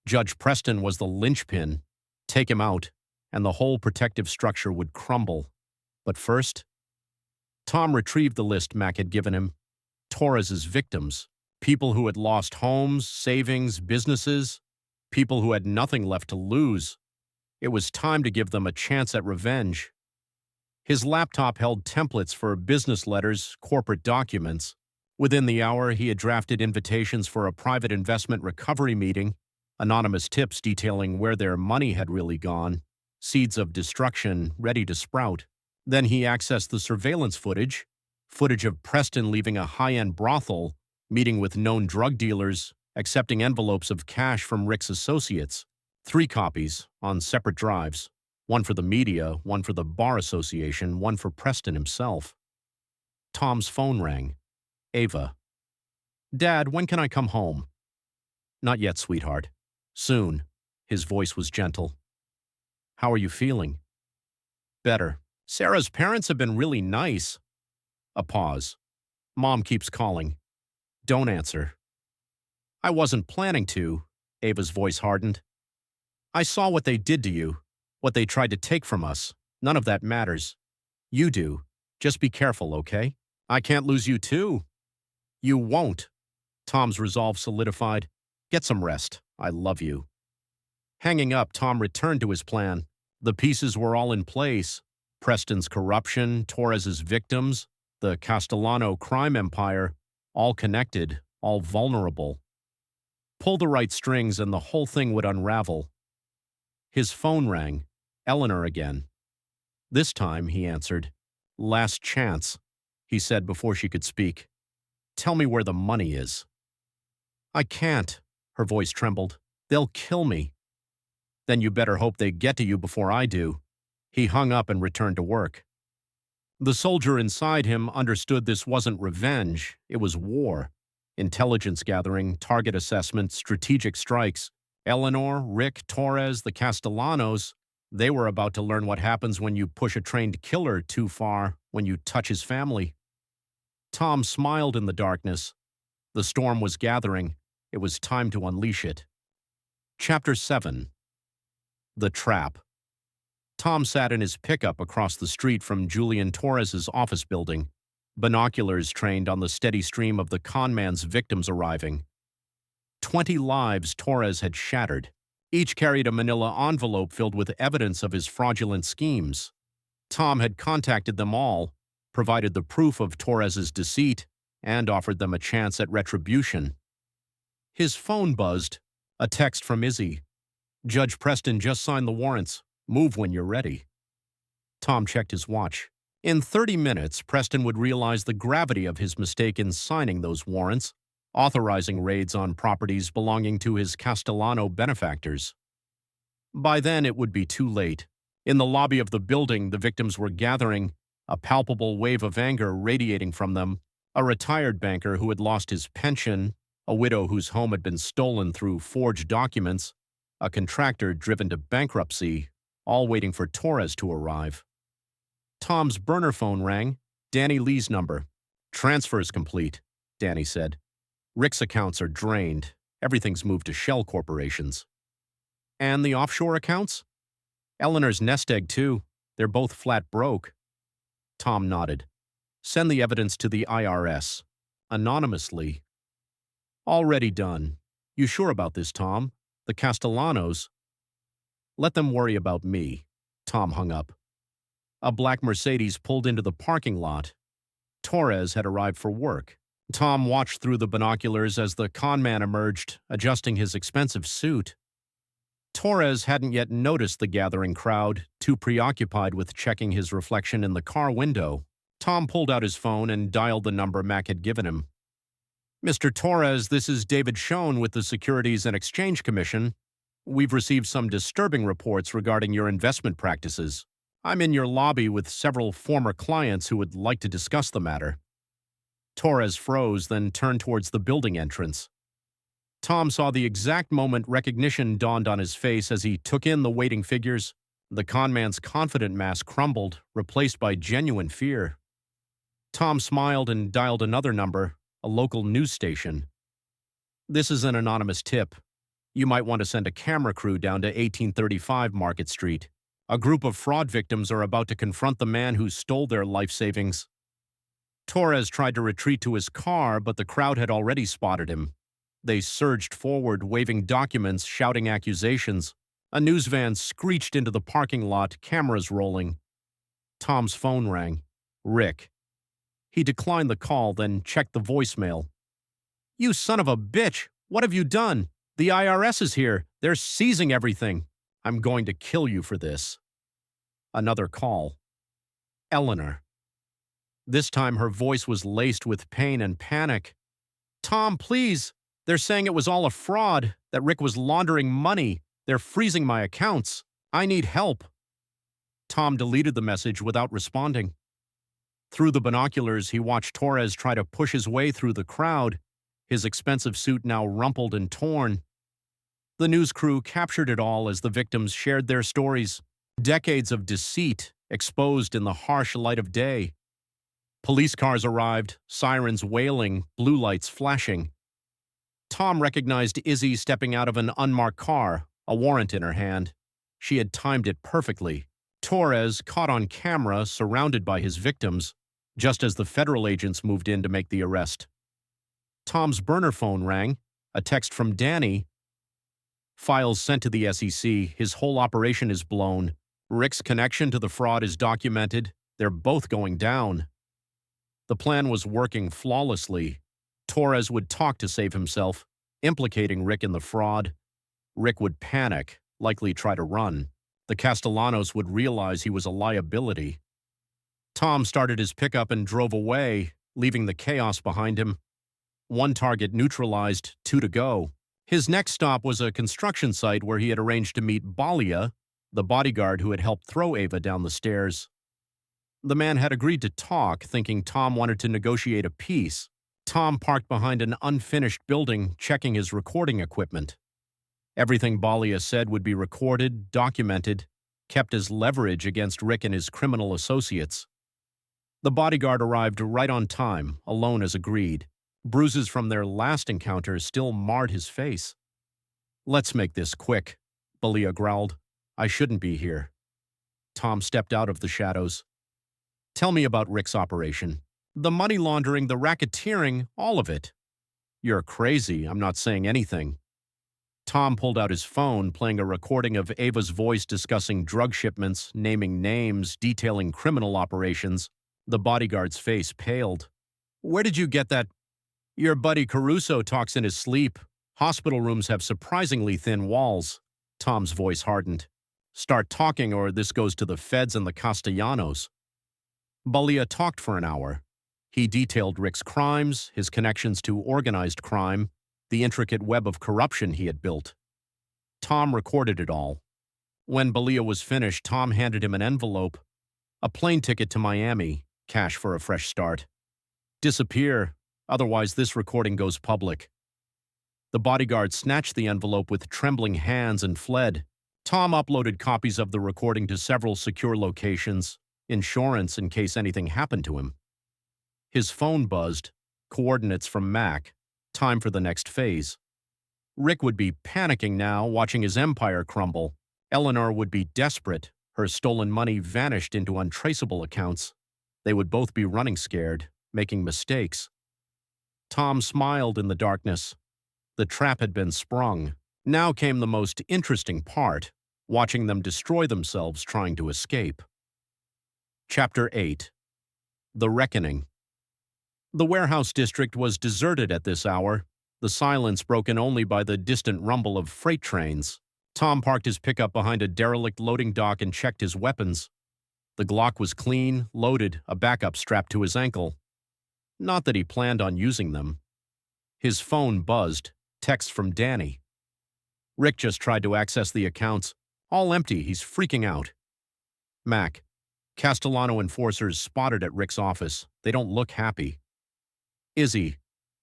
Judge Preston was the linchpin. Take him out, and the whole protective structure would crumble. But first, Tom retrieved the list Mac had given him. Torres's victims, people who had lost homes, savings, businesses, people who had nothing left to lose. It was time to give them a chance at revenge. His laptop held templates for business letters, corporate documents. Within the hour, he had drafted invitations for a private investment recovery meeting, anonymous tips detailing where their money had really gone, seeds of destruction ready to sprout. Then he accessed the surveillance footage, Footage of Preston leaving a high-end brothel, meeting with known drug dealers, accepting envelopes of cash from Rick's associates. 3 copies, on separate drives. One for the media, one for the bar association, one for Preston himself. Tom's phone rang. Ava. "Dad, when can I come home?" "Not yet, sweetheart. Soon." His voice was gentle. "How are you feeling?" "Better. Sarah's parents have been really nice." A pause. "Mom keeps calling." "Don't answer." "I wasn't planning to." Ava's voice hardened. "I saw what they did to you, what they tried to take from us. None of that matters. You do. Just be careful, okay? I can't lose you too." "You won't." Tom's resolve solidified. "Get some rest. I love you." Hanging up, Tom returned to his plan. The pieces were all in place. Preston's corruption, Torres's victims, the Castellano crime empire, all connected, all vulnerable. Pull the right strings and the whole thing would unravel. His phone rang. Eleanor again. This time, he answered. "Last chance," he said before she could speak. "Tell me where the money is." "I can't," her voice trembled. "They'll kill me." "Then you better hope they get to you before I do." He hung up and returned to work. The soldier inside him understood this wasn't revenge, it was war. Intelligence gathering, target assessment, strategic strikes. Eleanor, Rick, Torres, the Castellanos, they were about to learn what happens when you push a trained killer too far, when you touch his family. Tom smiled in the darkness. The storm was gathering. It was time to unleash it. Chapter 7. The Trap. Tom sat in his pickup across the street from Julian Torres's office building, binoculars trained on the steady stream of the conman's victims arriving. 20 lives Torres had shattered. Each carried a manila envelope filled with evidence of his fraudulent schemes. Tom had contacted them all, provided the proof of Torres's deceit, and offered them a chance at retribution. His phone buzzed. A text from Izzy. "Judge Preston just signed the warrants. Move when you're ready." Tom checked his watch. In 30 minutes, Preston would realize the gravity of his mistake in signing those warrants, authorizing raids on properties belonging to his Castellano benefactors. By then, it would be too late. In the lobby of the building the victims were gathering, a palpable wave of anger radiating from them, a retired banker who had lost his pension, a widow whose home had been stolen through forged documents, a contractor driven to bankruptcy, all waiting for Torres to arrive. Tom's burner phone rang. Danny Lee's number. "Transfer's complete," Danny said. "Rick's accounts are drained. Everything's moved to shell corporations." "And the offshore accounts?" "Eleanor's nest egg, too. They're both flat broke." Tom nodded. "Send the evidence to the IRS. Anonymously." "Already done. You sure about this, Tom? The Castellanos—" "Let them worry about me." Tom hung up. A black Mercedes pulled into the parking lot. Torres had arrived for work. Tom watched through the binoculars as the conman emerged, adjusting his expensive suit. Torres hadn't yet noticed the gathering crowd, too preoccupied with checking his reflection in the car window. Tom pulled out his phone and dialed the number Mac had given him. "Mr. Torres, this is David Schoen with the Securities and Exchange Commission. We've received some disturbing reports regarding your investment practices. I'm in your lobby with several former clients who would like to discuss the matter." Torres froze, then turned towards the building entrance. Tom saw the exact moment recognition dawned on his face as he took in the waiting figures. The conman's confident mask crumbled, replaced by genuine fear. Tom smiled and dialed another number, a local news station. "This is an anonymous tip. You might want to send a camera crew down to 1835 Market Street. A group of fraud victims are about to confront the man who stole their life savings." Torres tried to retreat to his car, but the crowd had already spotted him. They surged forward, waving documents, shouting accusations. A news van screeched into the parking lot, cameras rolling. Tom's phone rang. Rick. He declined the call, then checked the voicemail. "You son of a bitch! What have you done? The IRS is here. They're seizing everything. I'm going to kill you for this." Another call. Eleanor. This time her voice was laced with pain and panic. "Tom, please! They're saying it was all a fraud, that Rick was laundering money. They're freezing my accounts. I need help." Tom deleted the message without responding. Through the binoculars, he watched Torres try to push his way through the crowd, his expensive suit now rumpled and torn. The news crew captured it all as the victims shared their stories, decades of deceit exposed in the harsh light of day. Police cars arrived, sirens wailing, blue lights flashing. Tom recognized Izzy stepping out of an unmarked car, a warrant in her hand. She had timed it perfectly. Torres, caught on camera, surrounded by his victims, just as the federal agents moved in to make the arrest. Tom's burner phone rang, a text from Danny. "Files sent to the SEC, his whole operation is blown. Rick's connection to the fraud is documented. They're both going down." The plan was working flawlessly. Torres would talk to save himself, implicating Rick in the fraud. Rick would panic, likely try to run. The Castellanos would realize he was a liability. Tom started his pickup and drove away, leaving the chaos behind him. One target neutralized, 2 to go. His next stop was a construction site where he had arranged to meet Balia, the bodyguard who had helped throw Ava down the stairs. The man had agreed to talk, thinking Tom wanted to negotiate a peace. Tom parked behind an unfinished building, checking his recording equipment. Everything Balia said would be recorded, documented, kept as leverage against Rick and his criminal associates. The bodyguard arrived right on time, alone as agreed. Bruises from their last encounter still marred his face. "Let's make this quick," Balia growled. "I shouldn't be here." Tom stepped out of the shadows. "Tell me about Rick's operation. The money laundering, the racketeering, all of it." "You're crazy. I'm not saying anything." Tom pulled out his phone, playing a recording of Ava's voice discussing drug shipments, naming names, detailing criminal operations. The bodyguard's face paled. "Where did you get that?" "Your buddy Caruso talks in his sleep. Hospital rooms have surprisingly thin walls." Tom's voice hardened. "Start talking or this goes to the feds and the Castellanos." Balia talked for an hour. He detailed Rick's crimes, his connections to organized crime, the intricate web of corruption he had built. Tom recorded it all. When Balia was finished, Tom handed him an envelope. "A plane ticket to Miami, cash for a fresh start. Disappear, otherwise this recording goes public." The bodyguard snatched the envelope with trembling hands and fled. Tom uploaded copies of the recording to several secure locations, insurance in case anything happened to him. His phone buzzed, coordinates from Mac, time for the next phase. Rick would be panicking now, watching his empire crumble. Eleanor would be desperate, her stolen money vanished into untraceable accounts. They would both be running scared, making mistakes. Tom smiled in the darkness. The trap had been sprung. Now came the most interesting part, watching them destroy themselves trying to escape. Chapter 8. The Reckoning. The warehouse district was deserted at this hour, the silence broken only by the distant rumble of freight trains. Tom parked his pickup behind a derelict loading dock and checked his weapons. The Glock was clean, loaded, a backup strapped to his ankle. Not that he planned on using them. His phone buzzed, text from Danny. "Rick just tried to access the accounts. All empty, he's freaking out." Mac. "Castellano enforcers spotted at Rick's office. They don't look happy." Izzy.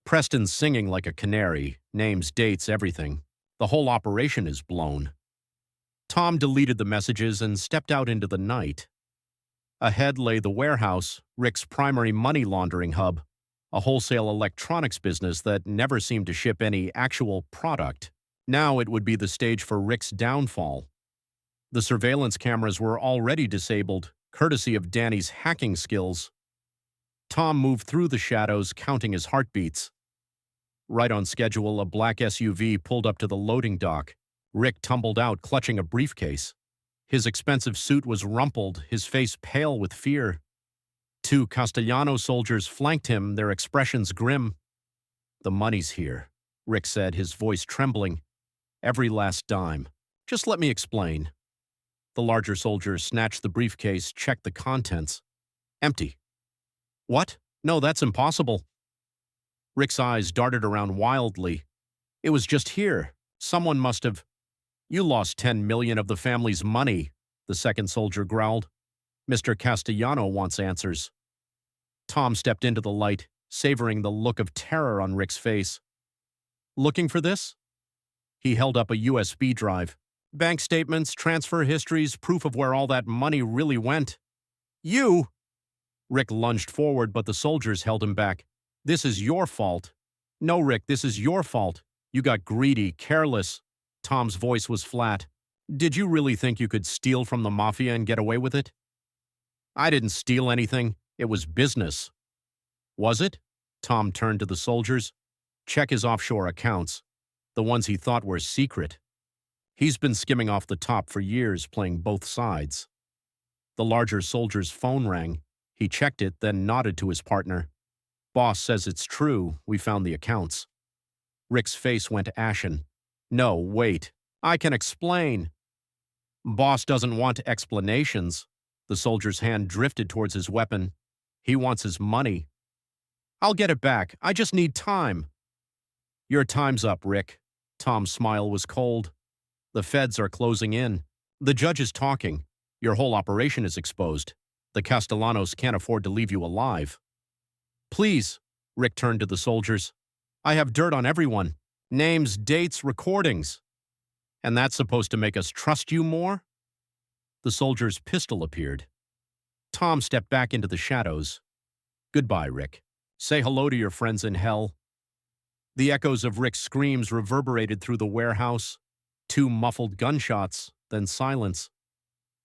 "Preston's singing like a canary. Names, dates, everything. The whole operation is blown." Tom deleted the messages and stepped out into the night. Ahead lay the warehouse, Rick's primary money laundering hub, a wholesale electronics business that never seemed to ship any actual product. Now it would be the stage for Rick's downfall. The surveillance cameras were already disabled, courtesy of Danny's hacking skills. Tom moved through the shadows, counting his heartbeats. Right on schedule, a black SUV pulled up to the loading dock. Rick tumbled out, clutching a briefcase. His expensive suit was rumpled, his face pale with fear. 2 Castellano soldiers flanked him, their expressions grim. "The money's here," Rick said, his voice trembling. "Every last dime. Just let me explain." The larger soldier snatched the briefcase, checked the contents. Empty. What? No, that's impossible. Rick's eyes darted around wildly. It was just here. Someone must have. You lost 10 million of the family's money, the second soldier growled. Mr. Castellano wants answers. Tom stepped into the light, savoring the look of terror on Rick's face. Looking for this? He held up a USB drive. Bank statements, transfer histories, proof of where all that money really went. You! Rick lunged forward, but the soldiers held him back. This is your fault. No, Rick, this is your fault. You got greedy, careless. Tom's voice was flat. Did you really think you could steal from the mafia and get away with it? I didn't steal anything. It was business. Was it? Tom turned to the soldiers. Check his offshore accounts, the ones he thought were secret. He's been skimming off the top for years, playing both sides. The larger soldier's phone rang. He checked it, then nodded to his partner. Boss says it's true. We found the accounts. Rick's face went ashen. No, wait. I can explain. Boss doesn't want explanations. The soldier's hand drifted towards his weapon. He wants his money. I'll get it back. I just need time. Your time's up, Rick. Tom's smile was cold. The feds are closing in. The judge is talking. Your whole operation is exposed. The Castellanos can't afford to leave you alive. Please, Rick turned to the soldiers. I have dirt on everyone. Names, dates, recordings. And that's supposed to make us trust you more? The soldier's pistol appeared. Tom stepped back into the shadows. Goodbye, Rick. Say hello to your friends in hell. The echoes of Rick's screams reverberated through the warehouse. 2 muffled gunshots, then silence.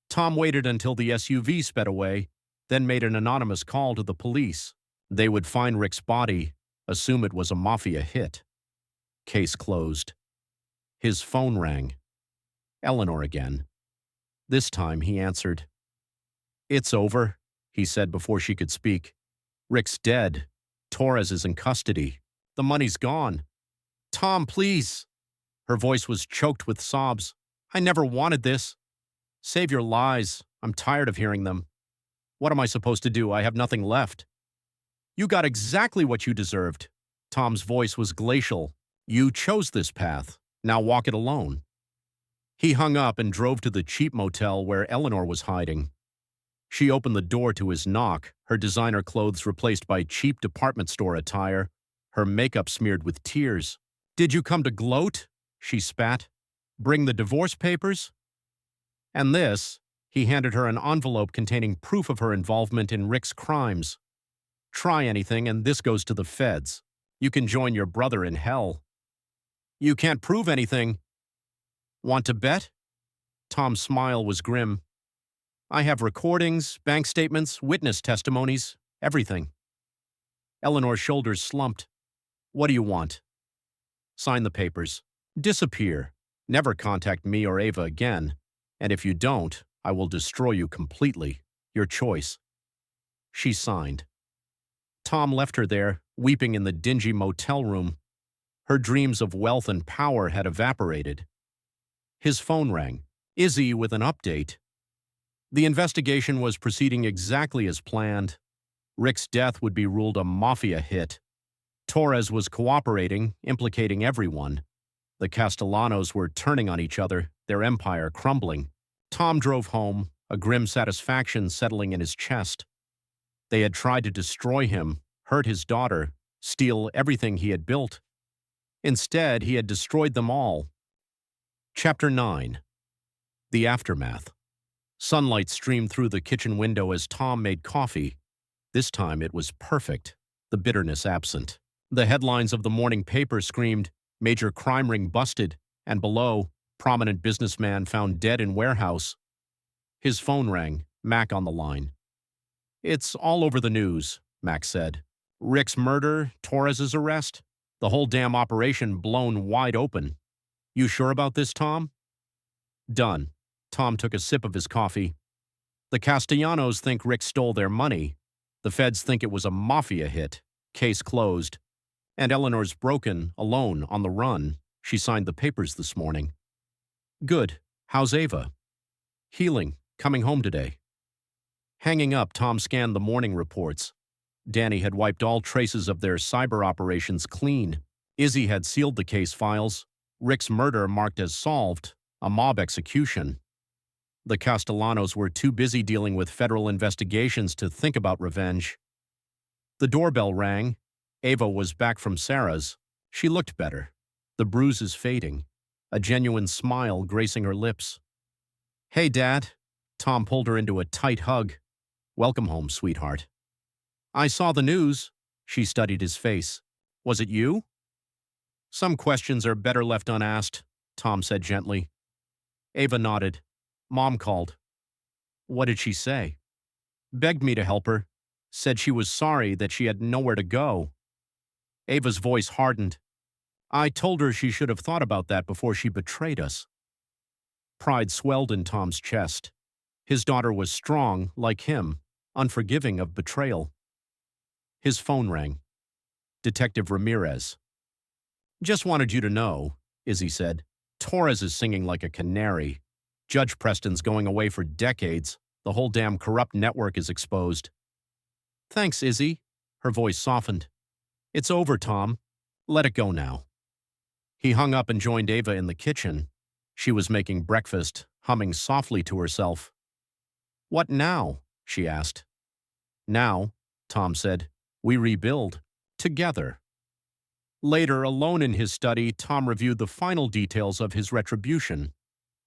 Tom waited until the SUV sped away, then made an anonymous call to the police. They would find Rick's body, assume it was a mafia hit. Case closed. His phone rang. Eleanor again. This time he answered. It's over, he said before she could speak. Rick's dead. Torres is in custody. The money's gone. Tom, please. Her voice was choked with sobs. I never wanted this. Save your lies. I'm tired of hearing them. What am I supposed to do? I have nothing left. You got exactly what you deserved. Tom's voice was glacial. You chose this path. Now walk it alone. He hung up and drove to the cheap motel where Eleanor was hiding. She opened the door to his knock, her designer clothes replaced by cheap department store attire, her makeup smeared with tears. Did you come to gloat? She spat. Bring the divorce papers? And this, he handed her an envelope containing proof of her involvement in Rick's crimes. Try anything and this goes to the feds. You can join your brother in hell. You can't prove anything. Want to bet? Tom's smile was grim. I have recordings, bank statements, witness testimonies, everything. Eleanor's shoulders slumped. What do you want? Sign the papers. Disappear. Never contact me or Ava again. And if you don't, I will destroy you completely. Your choice. She signed. Tom left her there, weeping in the dingy motel room. Her dreams of wealth and power had evaporated. His phone rang. Izzy with an update. The investigation was proceeding exactly as planned. Rick's death would be ruled a mafia hit. Torres was cooperating, implicating everyone. The Castellanos were turning on each other, their empire crumbling. Tom drove home, a grim satisfaction settling in his chest. They had tried to destroy him, hurt his daughter, steal everything he had built. Instead, he had destroyed them all. Chapter 9. The Aftermath. Sunlight streamed through the kitchen window as Tom made coffee. This time it was perfect, the bitterness absent. The headlines of the morning paper screamed, "Major crime ring busted," and below, "Prominent businessman found dead in warehouse." His phone rang, Mac on the line. It's all over the news, Mac said. Rick's murder, Torres's arrest, the whole damn operation blown wide open. You sure about this, Tom? Done. Tom took a sip of his coffee. The Castellanos think Rick stole their money. The feds think it was a mafia hit. Case closed. And Eleanor's broken, alone, on the run. She signed the papers this morning. Good. How's Ava? Healing. Coming home today. Hanging up, Tom scanned the morning reports. Danny had wiped all traces of their cyber operations clean. Izzy had sealed the case files. Rick's murder marked as solved, a mob execution. The Castellanos were too busy dealing with federal investigations to think about revenge. The doorbell rang. Ava was back from Sarah's. She looked better, the bruises fading, a genuine smile gracing her lips. "Hey, Dad." Tom pulled her into a tight hug. "Welcome home, sweetheart." "I saw the news." She studied his face. "Was it you?" "Some questions are better left unasked," Tom said gently. Ava nodded. "Mom called." "What did she say?" "Begged me to help her. Said she was sorry that she had nowhere to go." Ava's voice hardened. "I told her she should have thought about that before she betrayed us." Pride swelled in Tom's chest. His daughter was strong, like him, unforgiving of betrayal. His phone rang. Detective Ramirez. "Just wanted you to know," Izzy said. "Torres is singing like a canary. Judge Preston's going away for decades. The whole damn corrupt network is exposed." "Thanks, Izzy." Her voice softened. "It's over, Tom. Let it go now." He hung up and joined Ava in the kitchen. She was making breakfast, humming softly to herself. "What now?" she asked. "Now," Tom said, "we rebuild. Together." Later, alone in his study, Tom reviewed the final details of his retribution.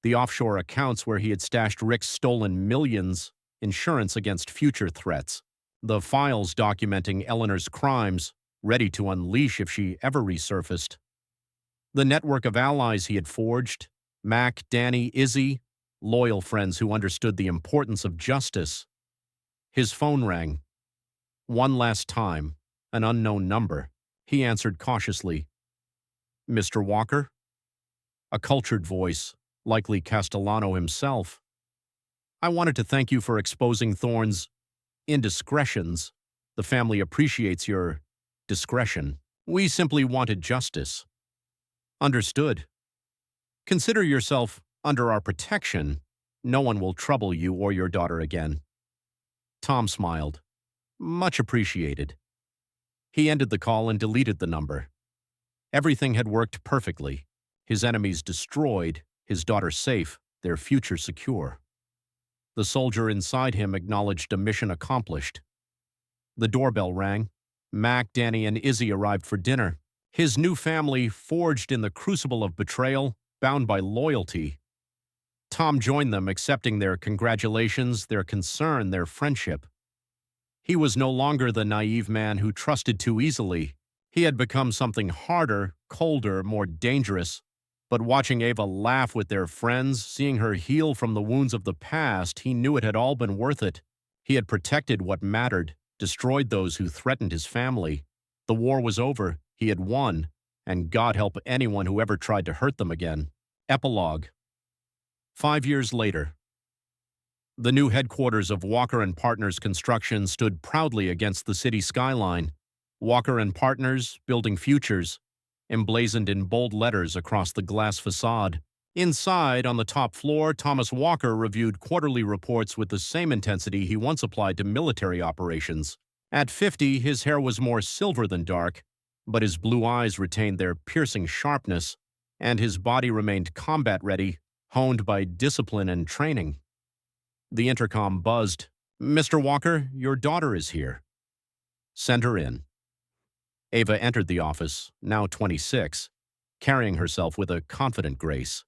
The offshore accounts where he had stashed Rick's stolen millions, insurance against future threats. The files documenting Eleanor's crimes, ready to unleash if she ever resurfaced. The network of allies he had forged, Mac, Danny, Izzy, loyal friends who understood the importance of justice. His phone rang. One last time, an unknown number. He answered cautiously. "Mr. Walker?" A cultured voice, likely Castellano himself. "I wanted to thank you for exposing Thorne's indiscretions. The family appreciates your discretion. We simply wanted justice." "Understood. Consider yourself under our protection. No one will trouble you or your daughter again." Tom smiled. "Much appreciated." He ended the call and deleted the number. Everything had worked perfectly. His enemies destroyed, his daughter safe, their future secure. The soldier inside him acknowledged a mission accomplished. The doorbell rang. Mac, Danny, and Izzy arrived for dinner. His new family, forged in the crucible of betrayal, bound by loyalty. Tom joined them, accepting their congratulations, their concern, their friendship. He was no longer the naive man who trusted too easily. He had become something harder, colder, more dangerous. But watching Ava laugh with their friends, seeing her heal from the wounds of the past, he knew it had all been worth it. He had protected what mattered, destroyed those who threatened his family. The war was over, he had won, and God help anyone who ever tried to hurt them again. Epilogue. 5 years later. The new headquarters of Walker and Partners Construction stood proudly against the city skyline. Walker and Partners, building futures, emblazoned in bold letters across the glass facade. Inside, on the top floor, Thomas Walker reviewed quarterly reports with the same intensity he once applied to military operations. At 50, his hair was more silver than dark, but his blue eyes retained their piercing sharpness, and his body remained combat-ready, honed by discipline and training. The intercom buzzed. "Mr. Walker, your daughter is here." "Send her in." Ava entered the office, now 26, carrying herself with a confident grace.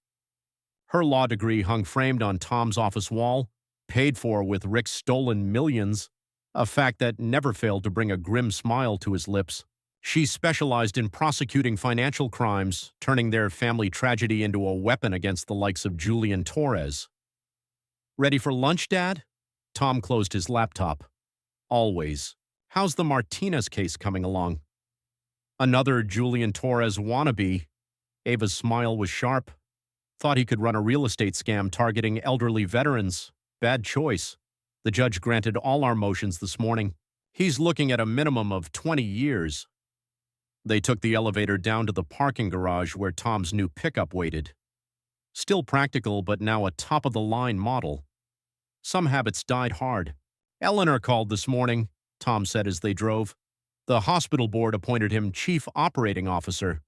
Her law degree hung framed on Tom's office wall, paid for with Rick's stolen millions, a fact that never failed to bring a grim smile to his lips. She specialized in prosecuting financial crimes, turning their family tragedy into a weapon against the likes of Julian Torres. "Ready for lunch, Dad?" Tom closed his laptop. "Always. How's the Martinez case coming along?" "Another Julian Torres wannabe." Ava's smile was sharp. "Thought he could run a real estate scam targeting elderly veterans. Bad choice. The judge granted all our motions this morning. He's looking at a minimum of 20 years. They took the elevator down to the parking garage where Tom's new pickup waited. Still practical, but now a top-of-the-line model. Some habits died hard. "Eleanor called this morning. Tom said as they drove. The hospital board appointed him chief operating officer.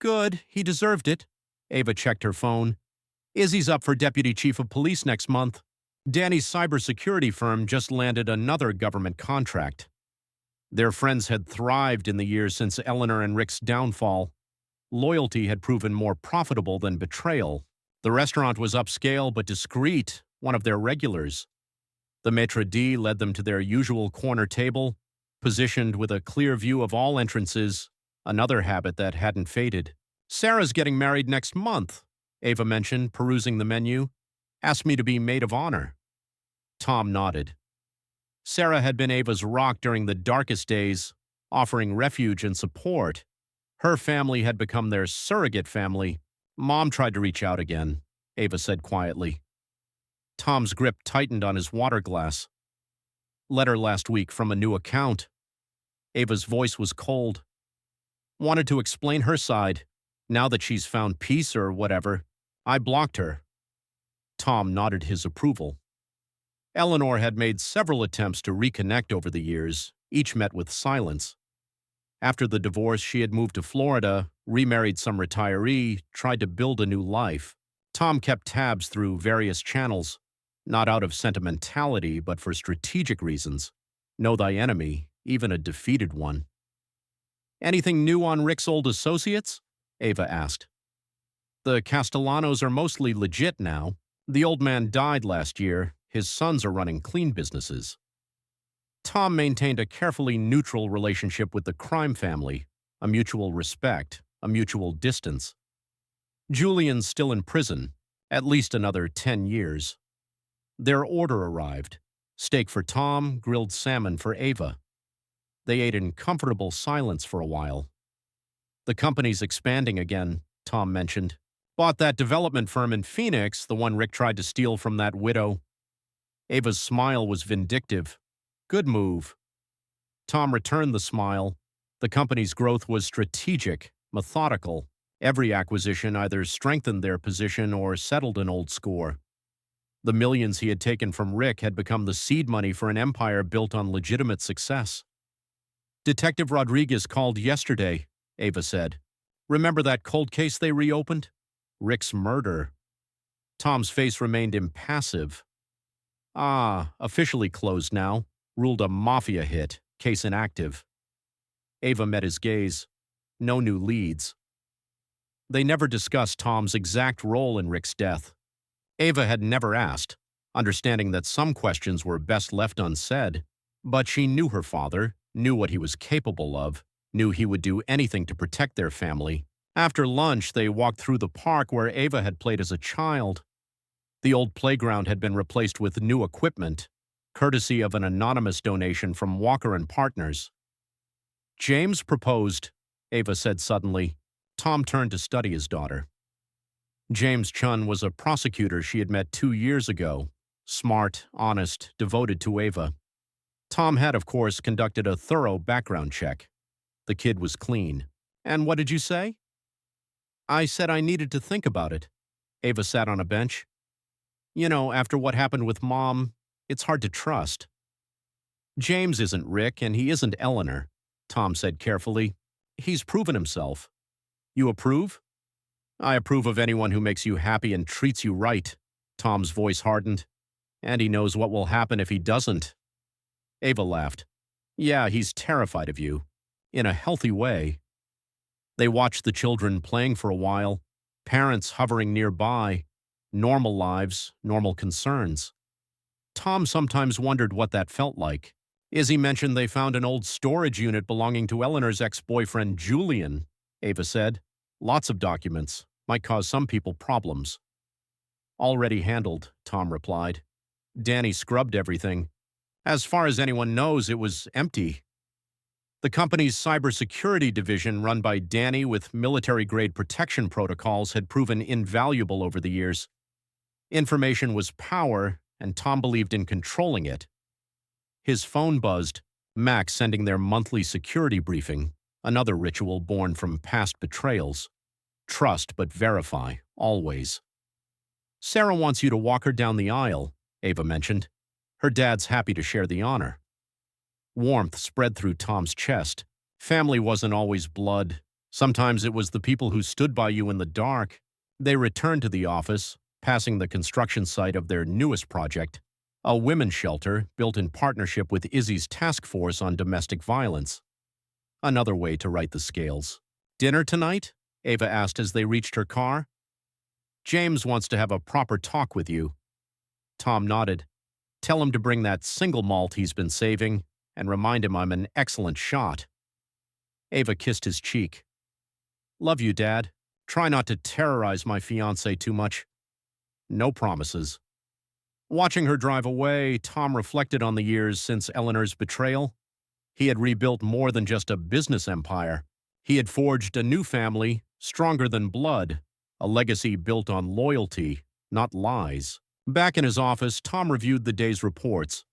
Good, he deserved it. Ava checked her phone. Izzy's up for deputy chief of police next month. Danny's cybersecurity firm just landed another government contract. Their friends had thrived in the years since Eleanor and Rick's downfall. Loyalty had proven more profitable than betrayal. The restaurant was upscale but discreet, one of their regulars. The maitre d' led them to their usual corner table, positioned with a clear view of all entrances, another habit that hadn't faded. Sarah's getting married next month, Ava mentioned, perusing the menu. Asked me to be maid of honor. Tom nodded. Sarah had been Ava's rock during the darkest days, offering refuge and support. Her family had become their surrogate family. Mom tried to reach out again, Ava said quietly. Tom's grip tightened on his water glass. Letter last week from a new account. Ava's voice was cold. Wanted to explain her side. Now that she's found peace or whatever, I blocked her. Tom nodded his approval. Eleanor had made several attempts to reconnect over the years, each met with silence. After the divorce, she had moved to Florida, remarried some retiree, tried to build a new life. Tom kept tabs through various channels, not out of sentimentality, but for strategic reasons. Know thy enemy, even a defeated one. Anything new on Rick's old associates? Ava asked. The Castellanos are mostly legit now. The old man died last year. His sons are running clean businesses. Tom maintained a carefully neutral relationship with the crime family, a mutual respect, a mutual distance. Julian's still in prison, at least another 10 years. Their order arrived. Steak for Tom, grilled salmon for Ava. They ate in comfortable silence for a while. The company's expanding again, Tom mentioned. Bought that development firm in Phoenix, the one Rick tried to steal from that widow. Ava's smile was vindictive. Good move. Tom returned the smile. The company's growth was strategic, methodical. Every acquisition either strengthened their position or settled an old score. The millions he had taken from Rick had become the seed money for an empire built on legitimate success. Detective Rodriguez called yesterday, Ava said. Remember that cold case they reopened? Rick's murder. Tom's face remained impassive. Ah, officially closed now. Ruled a mafia hit. Case inactive. Ava met his gaze. No new leads. They never discussed Tom's exact role in Rick's death. Ava had never asked, understanding that some questions were best left unsaid. But she knew her father, knew what he was capable of, knew he would do anything to protect their family. After lunch, they walked through the park where Ava had played as a child. The old playground had been replaced with new equipment, courtesy of an anonymous donation from Walker and Partners. James proposed, Ava said suddenly. Tom turned to study his daughter. James Chun was a prosecutor she had met 2 years ago, smart, honest, devoted to Ava. Tom had, of course, conducted a thorough background check. The kid was clean. And what did you say? I said I needed to think about it. Ava sat on a bench. You know, after what happened with Mom, it's hard to trust. James isn't Rick, and he isn't Eleanor, Tom said carefully. He's proven himself. You approve? I approve of anyone who makes you happy and treats you right. Tom's voice hardened. And he knows what will happen if he doesn't. Ava laughed. Yeah, he's terrified of you. In a healthy way. They watched the children playing for a while, parents hovering nearby, normal lives, normal concerns. Tom sometimes wondered what that felt like. Izzy mentioned they found an old storage unit belonging to Eleanor's ex-boyfriend, Julian, Ava said. Lots of documents. Might cause some people problems. Already handled, Tom replied. Danny scrubbed everything. As far as anyone knows, it was empty. The company's cybersecurity division, run by Danny with military-grade protection protocols, had proven invaluable over the years. Information was power, and Tom believed in controlling it. His phone buzzed, Max sending their monthly security briefing, another ritual born from past betrayals. Trust but verify, always. Sarah wants you to walk her down the aisle, Ava mentioned. Her dad's happy to share the honor. Warmth spread through Tom's chest. Family wasn't always blood. Sometimes it was the people who stood by you in the dark. They returned to the office, passing the construction site of their newest project, a women's shelter built in partnership with Izzy's task force on domestic violence. Another way to right the scales. "Dinner tonight?" Ava asked as they reached her car. "James wants to have a proper talk with you." Tom nodded. "Tell him to bring that single malt he's been saving, and remind him I'm an excellent shot." Ava kissed his cheek. "Love you, Dad. Try not to terrorize my fiancé too much." No promises. Watching her drive away, Tom reflected on the years since Eleanor's betrayal. He had rebuilt more than just a business empire. He had forged a new family, stronger than blood, a legacy built on loyalty, not lies. Back in his office, Tom reviewed the day's reports.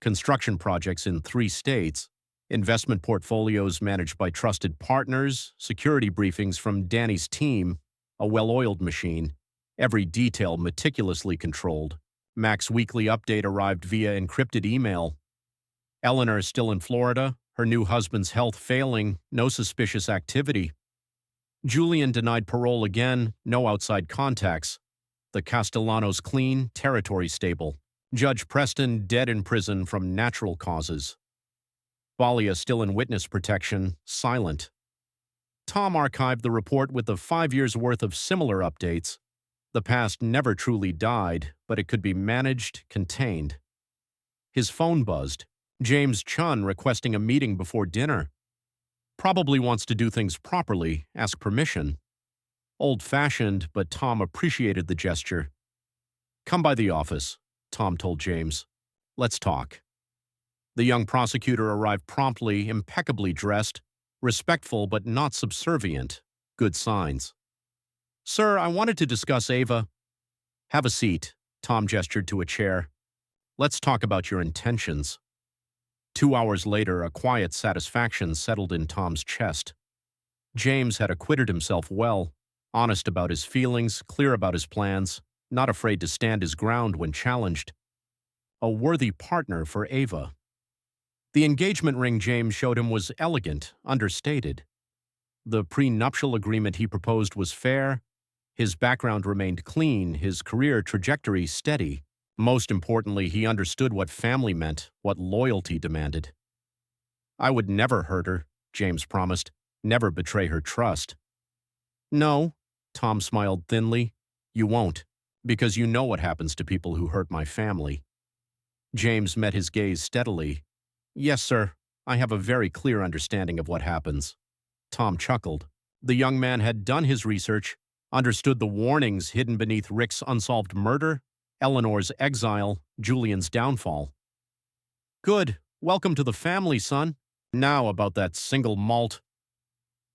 Construction projects in 3 states, investment portfolios managed by trusted partners, security briefings from Danny's team, a well-oiled machine, every detail meticulously controlled. Mac's weekly update arrived via encrypted email. Eleanor is still in Florida, her new husband's health failing, no suspicious activity. Julian denied parole again, no outside contacts. The Castellanos clean, territory stable. Judge Preston dead in prison from natural causes. Valia still in witness protection, silent. Tom archived the report with the 5 years' worth of similar updates. The past never truly died, but it could be managed, contained. His phone buzzed. James Chun requesting a meeting before dinner. Probably wants to do things properly, ask permission. Old-fashioned, but Tom appreciated the gesture. "Come by the office," Tom told James. "Let's talk." The young prosecutor arrived promptly, impeccably dressed, respectful but not subservient. Good signs. "Sir, I wanted to discuss Ava." "Have a seat," Tom gestured to a chair. "Let's talk about your intentions." 2 hours later, a quiet satisfaction settled in Tom's chest. James had acquitted himself well, honest about his feelings, clear about his plans, not afraid to stand his ground when challenged. A worthy partner for Ava. The engagement ring James showed him was elegant, understated. The prenuptial agreement he proposed was fair. His background remained clean, his career trajectory steady. Most importantly, he understood what family meant, what loyalty demanded. "I would never hurt her," James promised, "never betray her trust." "No," Tom smiled thinly, "you won't, because you know what happens to people who hurt my family." James met his gaze steadily. "Yes, sir, I have a very clear understanding of what happens." Tom chuckled. The young man had done his research, understood the warnings hidden beneath Rick's unsolved murder, Eleanor's exile, Julian's downfall. "Good. Welcome to the family, son. Now about that single malt."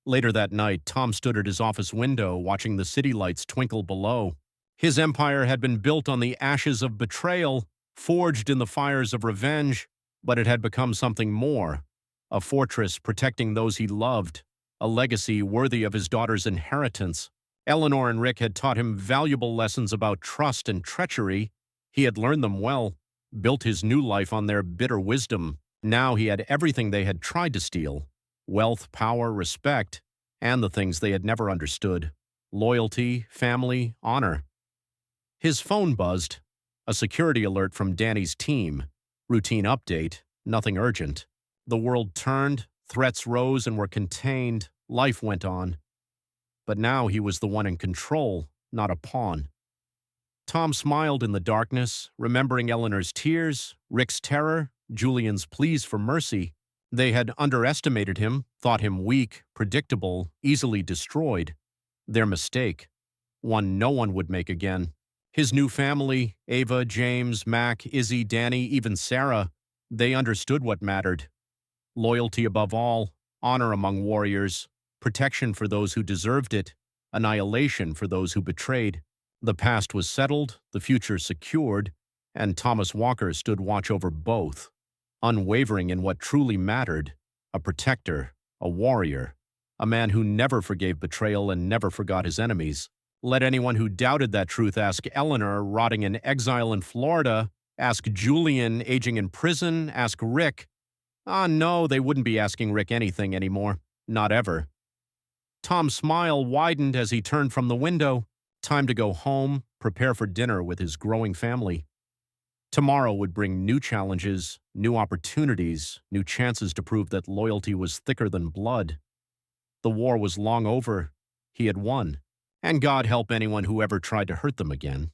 Later that night, Tom stood at his office window watching the city lights twinkle below. His empire had been built on the ashes of betrayal, forged in the fires of revenge, but it had become something more. A fortress protecting those he loved, a legacy worthy of his daughter's inheritance. Eleanor and Rick had taught him valuable lessons about trust and treachery. He had learned them well, built his new life on their bitter wisdom. Now he had everything they had tried to steal: wealth, power, respect, and the things they had never understood: loyalty, family, honor. His phone buzzed. A security alert from Danny's team. Routine update, nothing urgent. The world turned, threats rose and were contained, life went on. But now he was the one in control, not a pawn. Tom smiled in the darkness, remembering Eleanor's tears, Rick's terror, Julian's pleas for mercy. They had underestimated him, thought him weak, predictable, easily destroyed. Their mistake. One no one would make again. His new family, Ava, James, Mac, Izzy, Danny, even Sarah, they understood what mattered. Loyalty above all, honor among warriors, protection for those who deserved it, annihilation for those who betrayed. The past was settled, the future secured, and Thomas Walker stood watch over both, unwavering in what truly mattered: a protector, a warrior, a man who never forgave betrayal and never forgot his enemies. Let anyone who doubted that truth ask Eleanor, rotting in exile in Florida, ask Julian, aging in prison, ask Rick. Ah, no, they wouldn't be asking Rick anything anymore. Not ever. Tom's smile widened as he turned from the window. Time to go home, prepare for dinner with his growing family. Tomorrow would bring new challenges, new opportunities, new chances to prove that loyalty was thicker than blood. The war was long over. He had won. And God help anyone who ever tried to hurt them again.